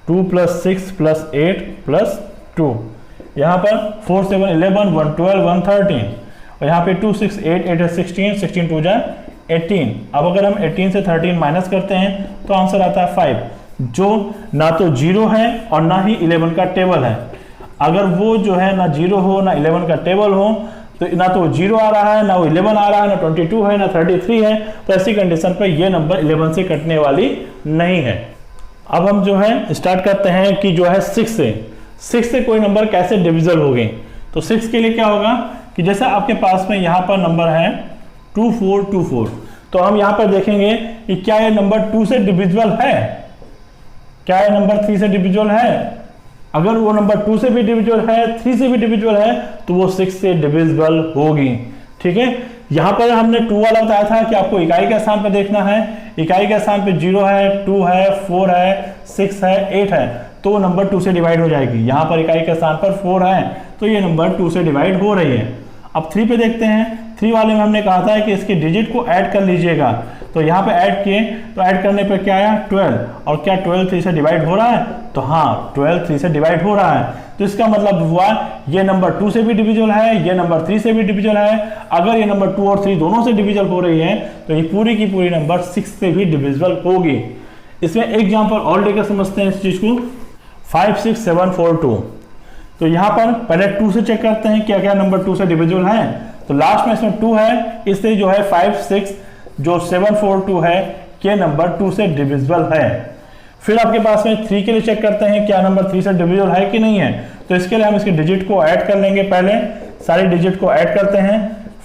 6 + 8 + 2। यहाँ पर 4 7 11 1 12 1 13 और यहाँ पे 2 6 8 8 16 16 2 = 18। अब अगर हम 18 से 13 माइनस करते हैं तो आंसर आता है 5, जो ना तो 0 है और ना ही 11 का टेबल है। अगर वो जो है ना 0 हो ना 11 का टेबल हो, तो ना तो 0 आ रहा है ना वो 11 आ रहा है, ना 22 है ना 33 है, तो ऐसी कंडीशन पर ये नंबर 11 से कटने वाली नहीं है। अब हम जो है स्टार्ट करते हैं कि जो है 6 से कोई नंबर कैसे डिविजिबल होगी। तो 6 के लिए क्या होगा कि जैसे आपके पास में यहाँ पर नंबर है 2 4 2 4, तो हम यहाँ पर देखेंगे कि क्या ये नंबर 2 से डिविजिबल है, क्या ये नंबर 3 से डिविजिबल है। अगर वो नंबर 2 से भी डिविजिबल है 3 से भी डिविजिबल है तो वो 6 से डिविजिबल होगी, ठीक है। यहाँ पर हमने 2 वाला बताया था कि आपको इकाई के स्थान पर देखना है। इकाई के स्थान पे 0 है 2 है 4 है 6 है 8 है, तो वो नंबर 2 से डिवाइड हो जाएगी। यहाँ पर इकाई के स्थान पर 4 है तो ये नंबर 2 से डिवाइड हो रही है। अब 3 पे देखते हैं। 3 वाले में हमने कहा था कि इसके डिजिट को ऐड कर लीजिएगा, तो यहाँ पे ऐड किए तो ऐड करने पे क्या आया 12। और क्या 12 3 से डिवाइड हो रहा है, तो हाँ 12 3 से डिवाइड हो रहा है। तो इसका मतलब हुआ ये नंबर 2 से भी डिविजिबल है, ये नंबर 3 से भी डिविजिबल है। अगर ये नंबर 2 और 3 दोनों से डिविजिबल हो रही है तो ये पूरी की पूरी नंबर 6 से भी डिविजिबल होगी। इसमें एग्जाम्पल और लेकर समझते हैं इस चीज को। 5 6 7 4 2, तो यहाँ पर पहले 2 से चेक करते हैं क्या क्या नंबर 2 से डिविजिबल है। तो लास्ट में इसमें 2 है, इससे जो है 5 6 जो 7 4 2 है ये नंबर 2 से डिविजिबल है। फिर आपके पास में 3 के लिए चेक करते हैं क्या नंबर 3 से डिविजिबल है कि नहीं है। तो इसके लिए हम इसके डिजिट को ऐड कर लेंगे। पहले सारे डिजिट को ऐड करते हैं।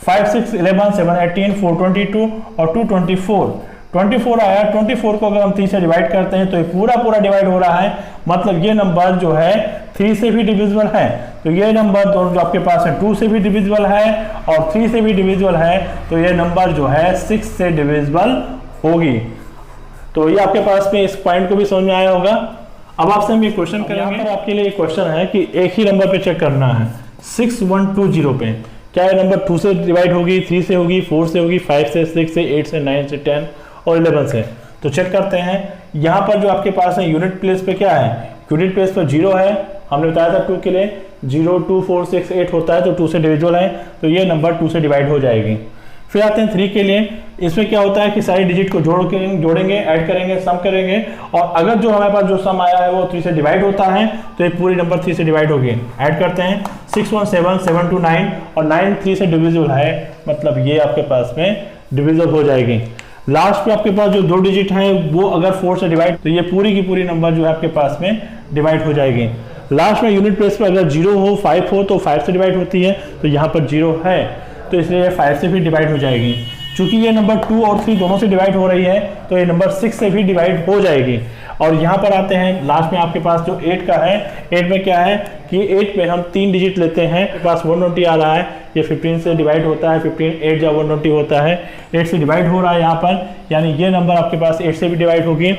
5 6 11 7 18 4 22 और 2 24 आया। 24 को अगर हम 3 से डिवाइड करते हैं तो ये पूरा डिवाइड हो रहा है, मतलब ये नंबर जो है 3 से भी डिविजिबल है। तो ये नंबर दोनों जो आपके पास है 2 से भी डिविजिबल है और 3 से भी डिविजिबल है, तो ये नंबर जो है 6 से डिविजिबल होगी। तो ये आपके पास में इस पॉइंट को भी समझ में आया होगा। अब आपसे हम ये क्वेश्चन करेंगे। यहाँ पर आपके लिए एक क्वेश्चन है कि एक ही नंबर पे चेक करना है 6120 पे, क्या ये नंबर 2 से डिवाइड होगी, 3 से होगी, 4 से होगी, 5 से, 6 से, 8 से, 9 से, 10 और 11 से। तो चेक करते हैं। यहाँ पर जो आपके पास है यूनिट प्लेस पे क्या है, यूनिट प्लेस पर 0 है। हमने बताया था 2 के लिए 0 2 4 6 8 होता है, तो 2 से डिविजिबल है, तो ये नंबर 2 से डिवाइड हो जाएगी। फिर आते हैं 3 के लिए। इसमें क्या होता है कि सारी डिजिट को जोड़ेंगे, ऐड करेंगे, सम करेंगे, और अगर जो हमारे पास जो सम आया है वो 3 से डिवाइड होता है तो ये पूरी नंबर 3 से डिवाइड होगी। ऐड करते हैं 6 1 7 7 2 9 और 9 3 से डिविजिबल है, मतलब ये आपके पास में डिविजिबल हो जाएगी। लास्ट पे आपके पास जो 2 डिजिट है वो अगर 4 से डिवाइड, तो ये पूरी की पूरी नंबर जो है आपके पास में डिवाइड हो जाएगी। लास्ट में यूनिट प्लेस पे अगर 0 हो 5 हो तो 5 से डिवाइड होती है, तो यहाँ पर 0 है तो इसलिए 5 से भी डिवाइड हो जाएगी। चूंकि ये नंबर 2 और 3 दोनों से डिवाइड हो रही है तो ये नंबर 6 से भी डिवाइड हो जाएगी। और यहाँ पर आते हैं लास्ट में आपके पास जो 8 का है, 8 में क्या है कि 8 में हम 3 डिजिट लेते हैं। आपके पास 120 आ रहा है, ये 15 से डिवाइड होता है, 15 8 जा 120 होता है, 8 से डिवाइड हो रहा है यहाँ पर, यानी ये नंबर आपके पास 8 से भी डिवाइड होगी।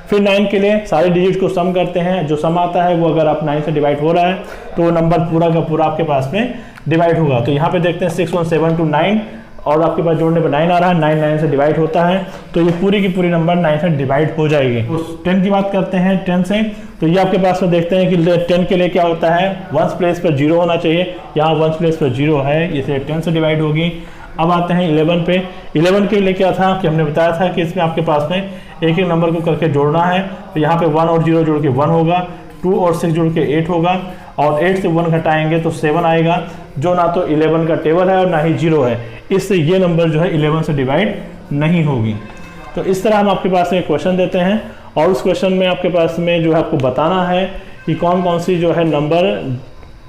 फिर 9 के लिए सारे डिजिट को सम करते हैं, जो सम आता है वो अगर आप 9 से डिवाइड हो रहा है तो वो नंबर पूरा का पूरा आपके पास में डिवाइड होगा। तो यहाँ पे देखते हैं 6 1 7 2 9 और आपके पास जोड़ने पर 9 आ रहा है, 9 9 से डिवाइड होता है तो ये पूरी की पूरी नंबर 9 से डिवाइड हो जाएगी। उस 10 की बात करते हैं 10 से, तो ये आपके पास में देखते हैं कि 10 के लिए क्या होता है, वंस प्लेस पर 0 होना चाहिए, यहाँ वंस प्लेस पर 0 है, इसे 10 से डिवाइड होगी। अब आते हैं 11 पे। 11 के लिए क्या था कि हमने बताया था कि इसमें आपके पास में एक एक नंबर को करके जोड़ना है, तो यहाँ पे 1 और 0 जोड़ के 1 होगा, 2 और 6 जोड़ के 8 होगा, और 8 से 1 घटाएंगे तो 7 आएगा, जो ना तो 11 का टेबल है और ना ही 0 है, इससे ये नंबर जो है 11 से डिवाइड नहीं होगी। तो इस तरह हम आपके पास में क्वेश्चन देते हैं और उस क्वेश्चन में आपके पास में जो है आपको बताना है कि कौन कौन सी जो है नंबर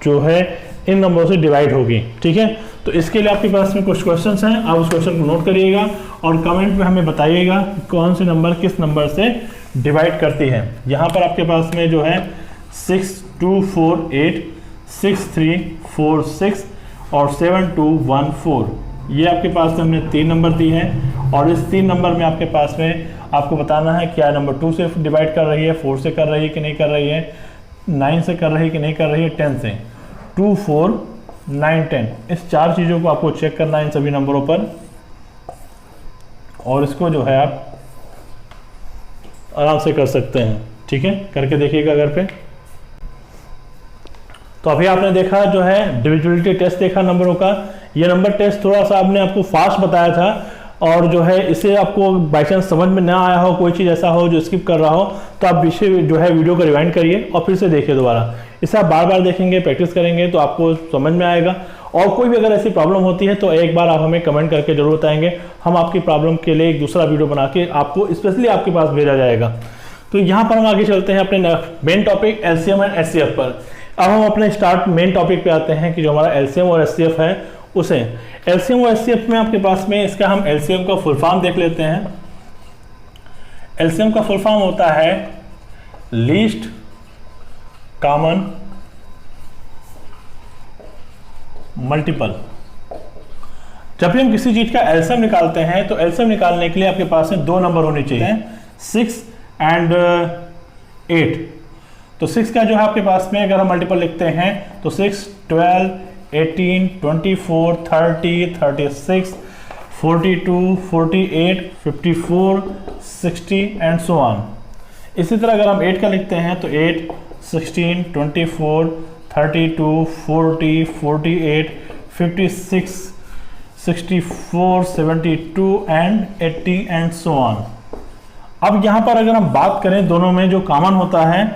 जो है इन नंबरों से डिवाइड होगी। ठीक है, तो इसके लिए आपके पास में कुछ क्वेश्चंस हैं, आप उस क्वेश्चन को नोट करिएगा और कमेंट में हमें बताइएगा कौन से नंबर किस नंबर से डिवाइड करती है। यहाँ पर आपके पास में जो है 6 2 4 8 6 3 4 6 और 7 2 1 4, ये आपके पास में हमने 3 नंबर दी हैं और इस 3 नंबर में आपके पास में आपको बताना है क्या नंबर 2 से डिवाइड कर रही है, 4 से कर रही है कि नहीं कर रही है, 9 से कर रही है कि नहीं कर रही है, 10 से। 2 4 9 10, इस 4 चीज़ों को आपको चेक करना है इन सभी नंबरों पर और इसको जो है आप आराम से कर सकते हैं। ठीक है, करके देखिएगा घर पे। तो अभी आपने देखा जो है डिविजिबिलिटी टेस्ट देखा नंबरों का। ये नंबर टेस्ट थोड़ा सा आपने आपको फास्ट बताया था और जो है इसे आपको बाई चांस समझ में ना आया हो, कोई चीज़ ऐसा हो जो स्किप कर रहा हो, तो आप इसे जो है वीडियो को रिवाइंड करिए और फिर से देखिए दोबारा। इसे आप बार बार देखेंगे, प्रैक्टिस करेंगे तो आपको समझ में आएगा। और कोई भी अगर ऐसी प्रॉब्लम होती है तो एक बार आप हमें कमेंट करके जरूर बताएंगे, हम आपकी प्रॉब्लम के लिए एक दूसरा वीडियो बना के आपको स्पेशली आपके पास भेजा जाएगा। तो यहाँ पर हम आगे चलते हैं अपने main topic LCM and HCF पर। अब हम अपने स्टार्ट मेन टॉपिक पे आते हैं कि जो हमारा एलसीएम और एचसीएफ है उसे। एलसीएम और एचसीएफ में आपके पास में इसका हम एलसीएम का फुल फॉर्म देख लेते हैं। एलसीएम का फुल फॉर्म होता है लीस्ट कॉमन मल्टीपल। जब भी हम किसी चीज का एलसीएम निकालते हैं तो एलसीएम निकालने के लिए आपके पास में 2 नंबर होने चाहिए, 6 एंड 8। तो 6 का जो है आपके पास में अगर हम मल्टीपल लिखते हैं तो 6 12 18 24 30 36 42 48 54 60 एंड सो ऑन। इसी तरह अगर हम 8 का लिखते हैं तो 8 16 24 32 40 48 56 64 72 एंड 80 एंड सो ऑन। अब यहाँ पर अगर हम बात करें दोनों में जो कॉमन होता है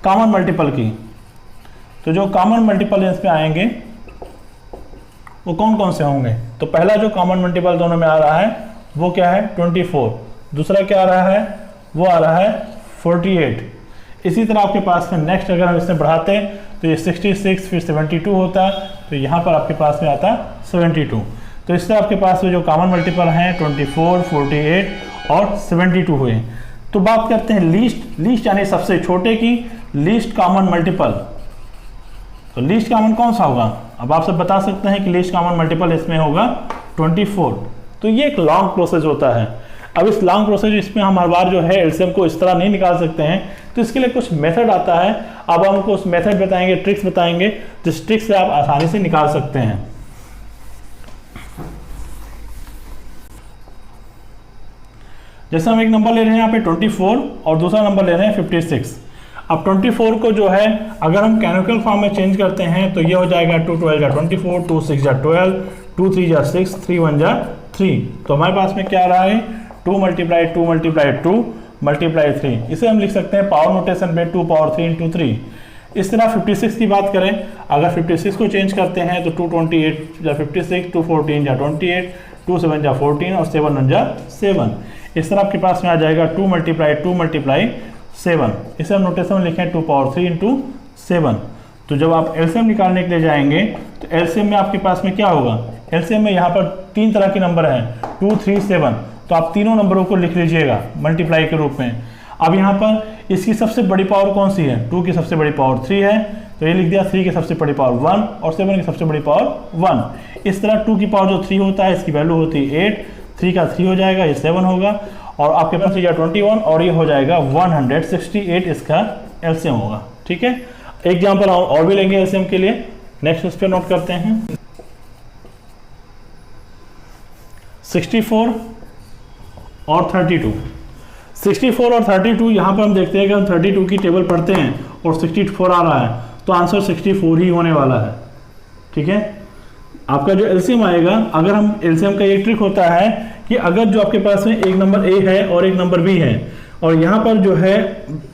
कॉमन मल्टीपल की, तो जो कॉमन मल्टीपल इसमें आएंगे वो कौन कौन से होंगे। तो पहला जो कॉमन मल्टीपल दोनों में आ रहा है वो क्या है 24, दूसरा क्या आ रहा है वो आ रहा है 48। इसी तरह आपके पास में नेक्स्ट अगर हम इसमें बढ़ाते हैं तो ये 66 फिर 72 होता, तो यहाँ पर आपके पास में आता 72। तो इससे आपके पास में जो कॉमन मल्टीपल हैं 24 48 और 72 हुए। तो बात करते हैं लीस्ट यानी सबसे छोटे की, लीस्ट कॉमन मल्टीपल। तो लीस्ट कॉमन कौन सा होगा, अब आप सब बता सकते हैं कि लीस्ट कॉमन मल्टीपल इसमें होगा 24। तो ये एक लॉन्ग प्रोसेस होता है। अब इस लॉन्ग प्रोसेस इसमें हम हर बार जो है एलसीएम को इस तरह नहीं निकाल सकते हैं, तो इसके लिए कुछ मेथड आता है। अब हमको उस मेथड बताएंगे, ट्रिक्स बताएंगे, जिस ट्रिक से आप आसानी से निकाल सकते हैं। जैसे हम एक नंबर ले रहे हैं यहाँ पे 24 और दूसरा नंबर ले रहे हैं 56। अब 24 को जो है अगर हम कैनोनिकल फॉर्म में चेंज करते हैं तो ये हो जाएगा 2 12 जा 24, 2 6 जा 12, 2 3 जा 6, 3 1 जा 3। तो हमारे पास में क्या आ रहा है 2 मल्टीप्लाई 2 मल्टीप्लाई 2 मल्टीप्लाई 3। इसे हम लिख सकते हैं पावर नोटेशन में 2 पावर 3 इंटू 3। इस तरह 56 की बात करें, अगर 56 को चेंज करते हैं तो 2 28 जा 56, 2 14 जा 28, 2 7 जा 14 और 7 1 जा 7। इस तरह आपके पास में आ जाएगा 2 मल्टीप्लाई 2 मल्टीप्लाई 7। इसे हम नोटेशन में लिखें 2 पावर 3 इंटू 7। तो जब आप एलसीएम निकालने के लिए जाएंगे तो एलसीएम में आपके पास में क्या होगा, एलसीएम में यहाँ पर 3 तरह के नंबर हैं 2 3 7। तो आप तीनों नंबरों को लिख लीजिएगा मल्टीप्लाई के रूप में। अब यहाँ पर इसकी सबसे बड़ी पावर कौन सी है, 2 की सबसे बड़ी पावर 3 है, तो ये लिख दिया 3 की सबसे बड़ी पावर 1 और 7 की सबसे बड़ी पावर 1। इस तरह 2 की पावर जो 3 होता है इसकी वैल्यू होती है 8, 3 का 3 हो जाएगा, ये 7 होगा, और आपके पास या 21 और ये हो जाएगा 168 इसका एलसीएम होगा। ठीक है, एग्जाम्पल और भी लेंगे एलसीएम के लिए। नेक्स्ट उस पर नोट करते हैं 64 और 32। 64 और 32 यहाँ पर हम देखते हैं कि हम 32 की टेबल पढ़ते हैं और 64 आ रहा है तो आंसर 64 ही होने वाला है। ठीक है, आपका जो एलसीएम आएगा, अगर हम एलसीएम का एक ट्रिक होता है कि अगर जो आपके पास में एक नंबर ए है और एक नंबर बी है और यहाँ पर जो है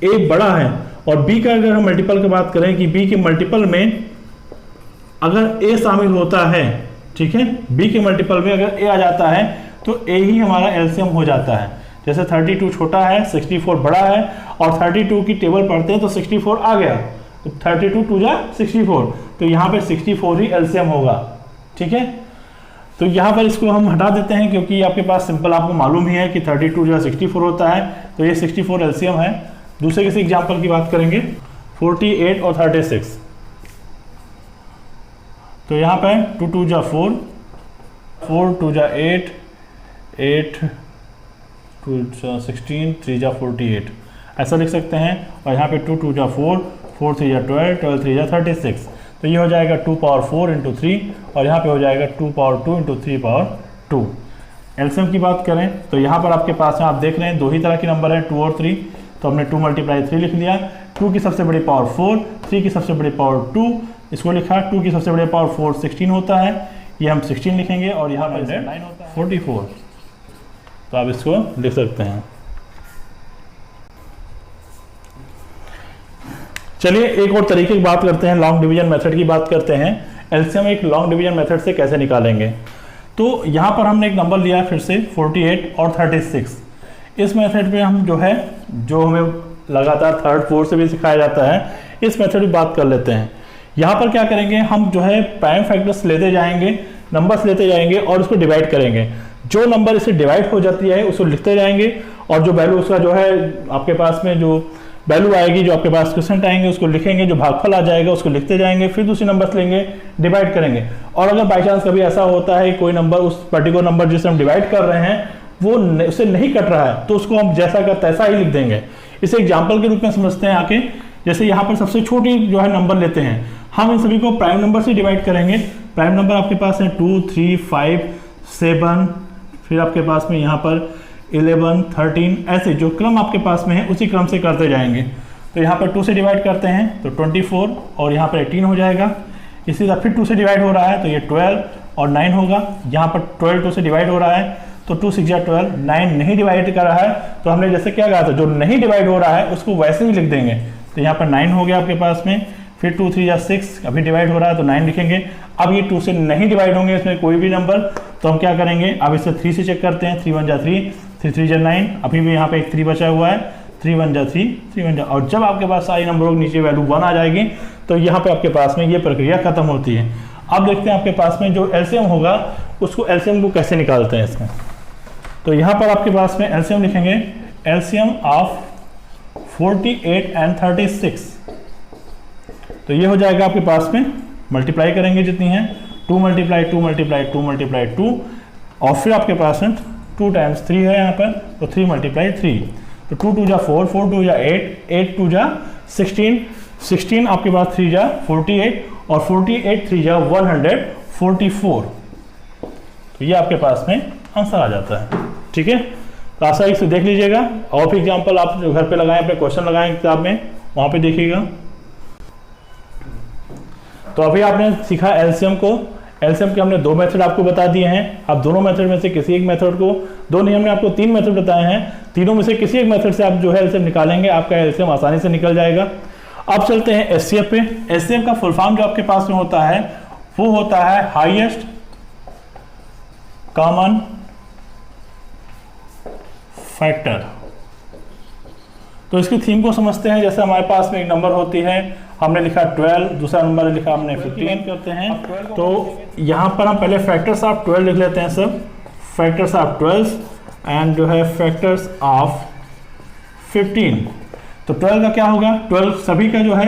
ए बड़ा है और बी का अगर हम मल्टीपल की बात करें कि बी के मल्टीपल में अगर ए शामिल होता है, ठीक है, बी के मल्टीपल में अगर ए आ जाता है तो ए ही हमारा एलसीएम हो जाता है। जैसे 32 छोटा है, 64 बड़ा है और 32 की टेबल पढ़ते हैं तो 64 आ गया, तो 32 2 जा 64, तो यहाँ पे 64 ही एलसीएम होगा। ठीक है, तो यहाँ पर इसको हम हटा देते हैं क्योंकि आपके पास सिंपल आपको मालूम ही है कि 32 जो है 64 होता है, तो ये 64 एलसीएम है। दूसरे किसी एग्जाम्पल की बात करेंगे 48 और 36। तो यहाँ पे 2 2 जा 4, 4 2 जा 8, 8 2 जा 16, 3 जा 48 ऐसा लिख सकते हैं। और यहाँ पे 2 2 जा 4, 4 3 जा 12, 12 3 जा 36, तो ये हो जाएगा 2 पावर 4 इंटू 3 और यहाँ पे हो जाएगा 2 पावर 2 इंटू 3 पावर 2। एलसीएम की बात करें तो यहाँ पर आपके पास में आप देख रहे हैं दो ही तरह के नंबर हैं 2 और 3, तो हमने 2 × 3 लिख लिया। 2 की सबसे बड़ी पावर 4, 3 की सबसे बड़ी पावर 2, इसको लिखा। 2 की सबसे बड़ी पावर 4 16 होता है, ये हम 16 लिखेंगे और यहाँ पर 44, तो आप इसको लिख सकते हैं। चलिए एक और तरीके की बात करते हैं, लॉन्ग डिवीजन मेथड की बात करते हैं। एलसीएम एक लॉन्ग डिवीजन मेथड से कैसे निकालेंगे। तो यहाँ पर हमने एक नंबर लिया है फिर से 48 और 36। इस मेथड पे हम जो है, जो हमें लगातार थर्ड फोर्थ से भी सिखाया जाता है, इस मेथड की बात कर लेते हैं। यहाँ पर क्या करेंगे, हम जो है प्राइम फैक्टर्स लेते जाएंगे, नंबर्स लेते जाएंगे और उसको डिवाइड करेंगे। जो नंबर इससे डिवाइड हो जाती है उसको लिखते जाएंगे और जो वैल्यू उसका जो है आपके पास में जो वैल्यू आएगी, जो आपके पास क्वेश्चन आएंगे उसको लिखेंगे, जो भागफल आ जाएगा उसको लिखते जाएंगे, फिर दूसरे नंबर लेंगे, डिवाइड करेंगे। और अगर बाई चांस कभी ऐसा होता है कोई नंबर, उस पर्टिकुलर नंबर जिसे हम डिवाइड कर रहे हैं वो उससे नहीं कट रहा है, तो उसको हम जैसा का तैसा ही लिख देंगे। इसे एग्जाम्पल के रूप में समझते हैं आके। जैसे यहाँ पर सबसे छोटी जो है नंबर लेते हैं, हम इन सभी को प्राइम नंबर से डिवाइड करेंगे। प्राइम नंबर आपके पास है 2 3 5 7, फिर आपके पास में यहाँ पर 11 13, ऐसे जो क्रम आपके पास में है उसी क्रम से करते जाएंगे। तो यहाँ पर 2 से डिवाइड करते हैं तो 24 और यहाँ पर 18 हो जाएगा। इसी तरह फिर 2 से डिवाइड हो रहा है तो ये 12 और 9 होगा। यहाँ पर 12 2 से डिवाइड हो रहा है तो 2 6 12, 9 नहीं डिवाइड कर रहा है तो हमने जैसे क्या कहा था, जो नहीं डिवाइड हो रहा है उसको वैसे ही लिख देंगे। तो यहाँ पर 9 हो गया आपके पास में, फिर 2 3 6, अभी डिवाइड हो रहा है तो 9 लिखेंगे। अब ये 2 से नहीं डिवाइड होंगे इसमें कोई भी नंबर, तो हम क्या करेंगे, अब इसे 3 से चेक करते हैं। 3 1 जा 3, 3 3 जा 9, अभी भी यहाँ पे एक 3 बचा हुआ है, 3 1 जा 3, 3 1 जा, और जब आपके पास सारी नंबरों के नीचे वैल्यू 1 आ जाएगी तो यहाँ पे आपके पास में ये प्रक्रिया खत्म होती है। अब देखते हैं आपके पास में जो एलसीएम होगा उसको एलसीएम को कैसे निकालते हैं इसका। तो यहाँ पर आपके पास में एलसीएम लिखेंगे, एलसीएम ऑफ 48 एंड 36। तो ये हो जाएगा आपके पास में, मल्टीप्लाई करेंगे जितनी है 2 × 2 × 2 × 2 और फिर आपके पास में 2 × 3 है यहाँ पर, तो 3 × 3, तो 2 2 जा 4, 4 2 जा 8, 8 2 जा 16, 16 आपके पास 3 जा 48 और 48 3 जा 144। तो ये आपके पास में आंसर आ जाता है। ठीक है, तो आसानी से देख लीजिएगा और फिर एग्जाम्पल आप जो घर पे लगाएं, अपने क्वेश्चन लगाएं किताब में, वहाँ पे देखिएगा। तो अभी आपने सीखा एलसीएम को। एलसीएम के हमने 2 मेथड आपको बता दिए हैं। आप दोनों मेथड में से किसी एक मेथड को, दो नहीं हमने आपको 3 मेथड बताए हैं, तीनों में से किसी एक मेथड से आप जो है एलसीएम निकालेंगे, आपका एलसीएम आसानी से निकल जाएगा। अब चलते हैं एचसीएफ पे। एचसीएफ का फुल फॉर्म जो आपके पास में होता है वो होता है हाईएस्ट कॉमन फैक्टर। तो इसकी थीम को समझते हैं। जैसे हमारे पास में एक नंबर होती है, हमने लिखा 12, दूसरा नंबर लिखा हमने 15 करते हैं। तो यहाँ पर हम पहले फैक्टर्स ऑफ 12 लिख लेते हैं सब, फैक्टर्स ऑफ 12 एंड जो है फैक्टर्स ऑफ 15। तो 12 का क्या होगा, 12 सभी का जो है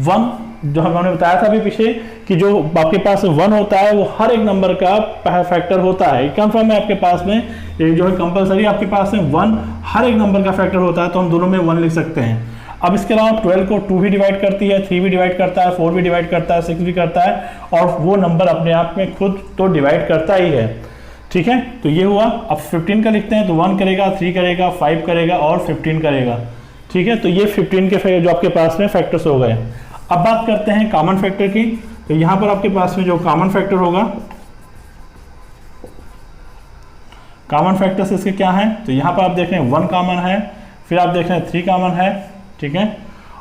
1 जो हमने बताया था अभी पीछे कि जो आपके पास 1 होता है वो हर एक नंबर का फैक्टर होता है, कंफर्म है आपके पास में, ये जो है कंपलसरी आपके पास में 1 हर एक नंबर का फैक्टर होता है, तो हम दोनों में 1 लिख सकते हैं। अब इसके अलावा 12 को 2 भी डिवाइड करती है, 3 भी डिवाइड करता है, 4 भी डिवाइड करता है, 6 भी करता है, और वो नंबर अपने आप में खुद तो डिवाइड करता ही है। ठीक है, तो ये हुआ। अब 15 का लिखते हैं, तो 1 करेगा, 3 करेगा, 5 करेगा और 15 करेगा। ठीक है, तो ये 15 के जो आपके पास में फैक्टर्स हो गए। अब बात करते हैं कॉमन फैक्टर की। तो यहां पर आपके पास में जो कॉमन फैक्टर होगा, कॉमन फैक्टर्स इसके क्या है, तो यहां पर आप देख रहे हैं 1 कॉमन है, फिर आप देख रहे हैं 3 कॉमन है। ठीक है,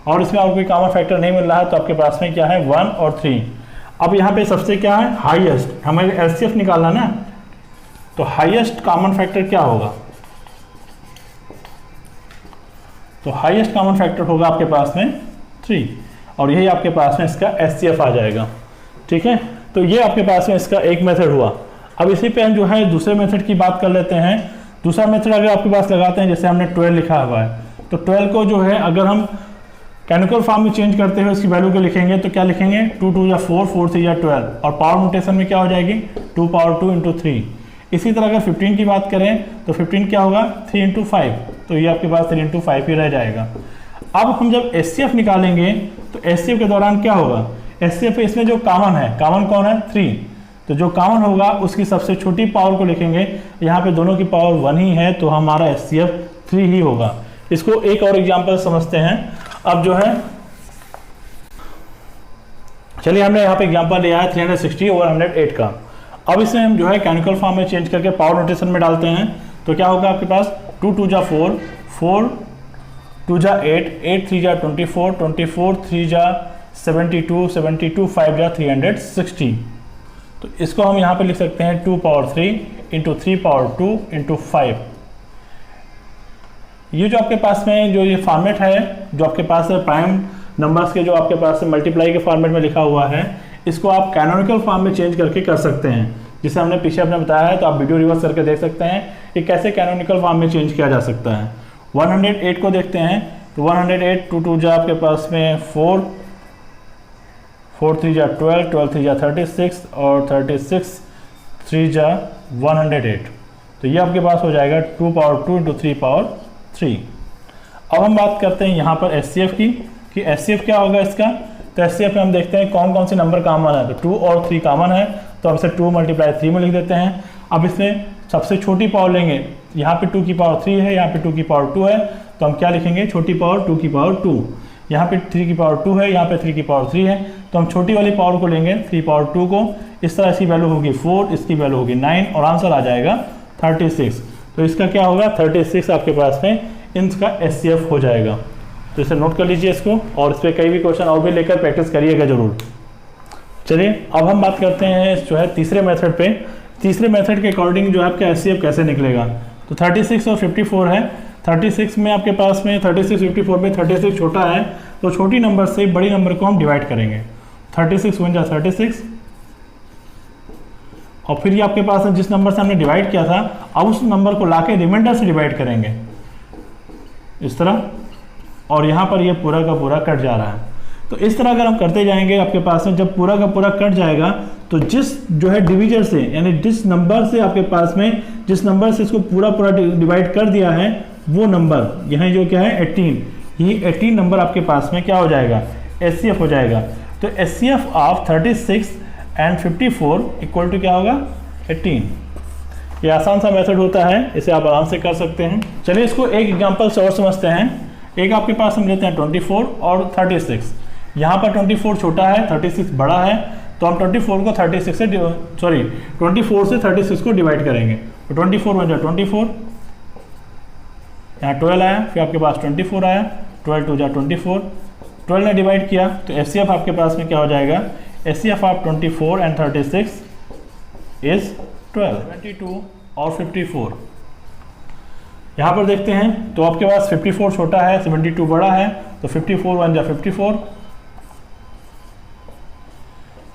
और इसमें आपको कोई कॉमन फैक्टर नहीं मिल रहा है, तो आपके पास में क्या है 1 और 3। अब यहाँ पे सबसे क्या है हाईएस्ट, हमें एलसीएफ निकालना ना, तो हाईएस्ट कॉमन फैक्टर क्या होगा, तो हाईएस्ट कॉमन फैक्टर होगा आपके पास में 3, और यही आपके पास में इसका एचसीएफ आ जाएगा। ठीक है, तो ये आपके पास में इसका एक मेथड हुआ। अब इसी पे हम जो है दूसरे मेथड की बात कर लेते हैं। दूसरा मेथड अगर आपके पास लगाते हैं, जैसे हमने 12 लिखा हुआ है, तो 12 को जो है अगर हम कैनिकल फॉर्म में चेंज करते हुए इसकी वैल्यू को लिखेंगे, तो क्या लिखेंगे 2 2 या 4, 4 3 या 12, और पावर नोटेशन में क्या हो जाएगी 2 पावर 2 इंटू 3। इसी तरह अगर 15 की बात करें तो 15 क्या होगा 3 इंटू 5, तो ये आपके पास 3 इंटू 5 ही रह जाएगा। अब हम जब एचसीएफ निकालेंगे तो एचसीएफ के दौरान क्या होगा, एचसीएफ इसमें जो कॉमन है, कॉमन कौन है 3, तो जो कॉमन होगा उसकी सबसे छोटी पावर को लिखेंगे। यहाँ पे दोनों की पावर 1 ही है, तो हमारा एचसीएफ 3 ही होगा। इसको एक और एग्जांपल समझते हैं। अब जो है चलिए हमने यहाँ पे एग्जांपल लिया है 360 ओवर 108 का। अब इसे हम जो है कैनिकल फॉर्म में चेंज करके पावर नोटेशन में डालते हैं, तो क्या होगा आपके पास 2 2 जा 4, 4 2 जा 8, 8 3 जा 24, 24 3 जा 72, 72 5 जा 360। तो इसको हम यहाँ पे लिख सकते हैं 2 पावर 3 इंटू 3 पावर 2 इंटू 5। ये जो आपके पास में जो ये फॉर्मेट है, जो आपके पास प्राइम नंबर्स के जो आपके पास मल्टीप्लाई के फॉर्मेट में लिखा हुआ है, इसको आप कैनोनिकल फॉर्म में चेंज करके कर सकते हैं, जिसे हमने पीछे अपने बताया है। तो आप वीडियो रिवर्स करके देख सकते हैं कि कैसे कैनोनिकल फॉर्म में चेंज किया जा सकता है। 108 को देखते हैं, तो 108 2 2 जा आपके पास में 4, 4 3 जा 12, 12 3 जा 36, और 36 3 जा 108। तो ये आपके पास हो जाएगा 2 पावर 2 इंटू 3 पावर 3। अब हम बात करते हैं यहाँ पर एचसीएफ की, कि एचसीएफ क्या होगा इसका। तो एचसीएफ में हम देखते हैं कौन कौन से नंबर कॉमन है, तो 2 और 3 कॉमन है, तो हम इसे 2 × 3 में लिख देते हैं। अब इसमें सबसे छोटी पावर लेंगे, यहाँ पे 2 की पावर 3 है, यहाँ पे 2 की पावर 2 है, तो हम क्या लिखेंगे छोटी पावर 2 की पावर 2। यहाँ पे 3 की पावर 2 है, यहाँ पे 3 की पावर 3 है, तो हम छोटी वाली पावर को लेंगे 3 पावर 2 को। इस तरह इसकी वैल्यू होगी 4, इसकी वैल्यू होगी 9, और आंसर आ जाएगा 36। तो इसका क्या होगा 36 आपके पास में इसका एचसीएफ हो जाएगा। तो इसे नोट कर लीजिए इसको, और इस पर कई भी क्वेश्चन और भी लेकर प्रैक्टिस करिएगा जरूर। चलिए अब हम बात करते हैं जो है तीसरे मेथड पे। तीसरे मेथड के अकॉर्डिंग जो है आपका एचसीएफ कैसे निकलेगा। तो 36 और 54 है। 36 में आपके पास में 36 54 में 36 छोटा है, तो छोटी नंबर से बड़ी नंबर को हम डिवाइड करेंगे। 36 1 जा 36, और फिर ये आपके पास जिस नंबर से हमने डिवाइड किया था, अब उस नंबर को लाके रिमाइंडर से डिवाइड करेंगे इस तरह, और यहाँ पर ये पूरा का पूरा कट जा रहा है। तो इस तरह अगर हम करते जाएंगे, आपके पास में जब पूरा का पूरा कट जाएगा, तो जिस जो है डिविजर से, यानी जिस नंबर से आपके पास में जिस नंबर से इसको पूरा पूरा डिवाइड कर दिया है, वो नंबर यहाँ जो क्या है 18, ये 18 नंबर आपके पास में क्या हो जाएगा एचसीएफ हो जाएगा। तो HCF of 36 and 54 equal to क्या होगा 18। ये आसान सा मेथड होता है, इसे आप आराम से कर सकते हैं। चलिए इसको एक एग्जांपल से और समझते हैं। एक आपके पास हम लेते हैं 24 और 36। यहाँ पर 24 छोटा है, 36 बड़ा है, तो हम 24 को 36 से 24 से 36 को डिवाइड करेंगे। तो 24 बन जाए 24, यहाँ 12 आया, फिर आपके पास 24 आया, 12 2 जा 24, 12 ने डिवाइड किया, तो एचसीएफ आपके पास में क्या हो जाएगा, एचसीएफ ऑफ 24 एंड 36 इज 12। 22 और 54 यहाँ पर देखते हैं, तो आपके पास 54 छोटा है, 72 बड़ा है, तो 54 1 जा 54,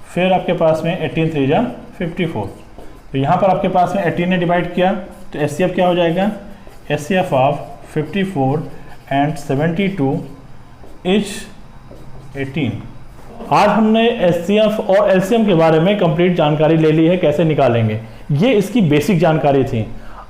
फिर आपके पास में 18 3 जा 54। तो यहाँ पर आपके पास में 18 ने डिवाइड किया, तो एचसीएफ क्या हो जाएगा, एचसीएफ ऑफ 54 एंड 72 इज 18। आज हमने एचसीएफ और एलसीएम के बारे में कंप्लीट जानकारी ले ली है, कैसे निकालेंगे, ये इसकी बेसिक जानकारी थी।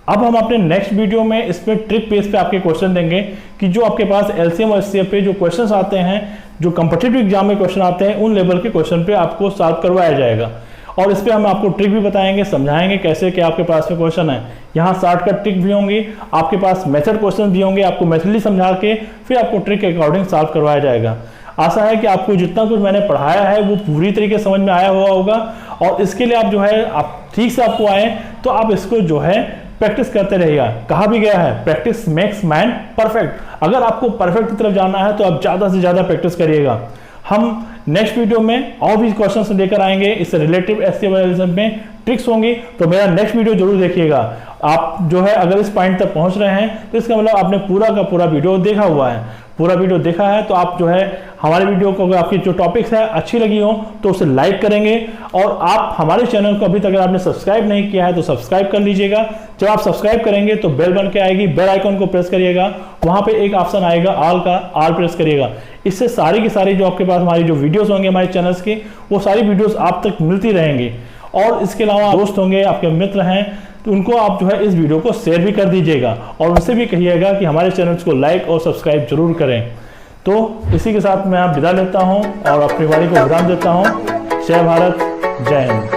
अब हम अपने नेक्स्ट वीडियो में इस पे ट्रिक बेस पे आपके क्वेश्चन देंगे कि जो आपके पास एलसीएम और एचसीएफ पे जो क्वेश्चंस आते हैं, जो कॉम्पिटिटिव एग्जाम में क्वेश्चन आते हैं, उन लेवल के क्वेश्चन पे आपको सॉल्व करवाया जाएगा। और इस पे हम आपको ट्रिक भी बताएंगे, समझाएंगे कैसे क्या आपके पास में क्वेश्चन है। यहाँ शॉर्टकट ट्रिक भी होंगी, आपके पास मेथड क्वेश्चन भी होंगे, आपको मेथडली समझा के फिर आपको ट्रिक के अकॉर्डिंग सॉल्व करवाया जाएगा। आशा है कि आपको जितना कुछ मैंने पढ़ाया है वो पूरी तरीके से समझ में आया हुआ होगा, और इसके लिए आप जो है आप ठीक से आपको आए तो आप इसको जो है प्रैक्टिस करते रहिएगा। कहा भी गया है प्रैक्टिस मेक्स मैन परफेक्ट। अगर आपको परफेक्ट की तरफ जाना है तो आप ज़्यादा से ज़्यादा प्रैक्टिस करिएगा। हम नेक्स्ट वीडियो में और भी क्वेश्चंस लेकर आएंगे, इससे रिलेटिव एचसीएफ में ट्रिक्स होंगी, तो मेरा नेक्स्ट वीडियो जरूर देखिएगा। आप जो है अगर इस पॉइंट तक पहुंच रहे हैं तो इसका मतलब आपने पूरा का पूरा वीडियो देखा हुआ है। पूरा वीडियो देखा है तो आप जो है हमारे वीडियो को, अगर आपकी जो टॉपिक्स है अच्छी लगी हो तो उसे लाइक करेंगे, और आप हमारे चैनल को अभी तक अगर आपने सब्सक्राइब नहीं किया है तो सब्सक्राइब कर लीजिएगा। जब आप सब्सक्राइब करेंगे तो बेल बन के आएगी, बेल आइकन को प्रेस करिएगा, वहां पे एक ऑप्शन आएगा ऑल का, ऑल प्रेस करिएगा। इससे सारी की सारी जो आपके पास हमारी जो वीडियोस होंगे हमारे चैनल्स की, वो सारी वीडियोस आप तक मिलती रहेंगी। और इसके अलावा दोस्त होंगे, आपके मित्र हैं, तो उनको आप जो है इस वीडियो को शेयर भी कर दीजिएगा, और उनसे भी कहिएगा कि हमारे चैनल्स को लाइक और सब्सक्राइब जरूर करें। तो इसी के साथ मैं आप विदा लेता हूं और अपनी वाणी को विराम देता हूं। जय भारत, जय हिंद।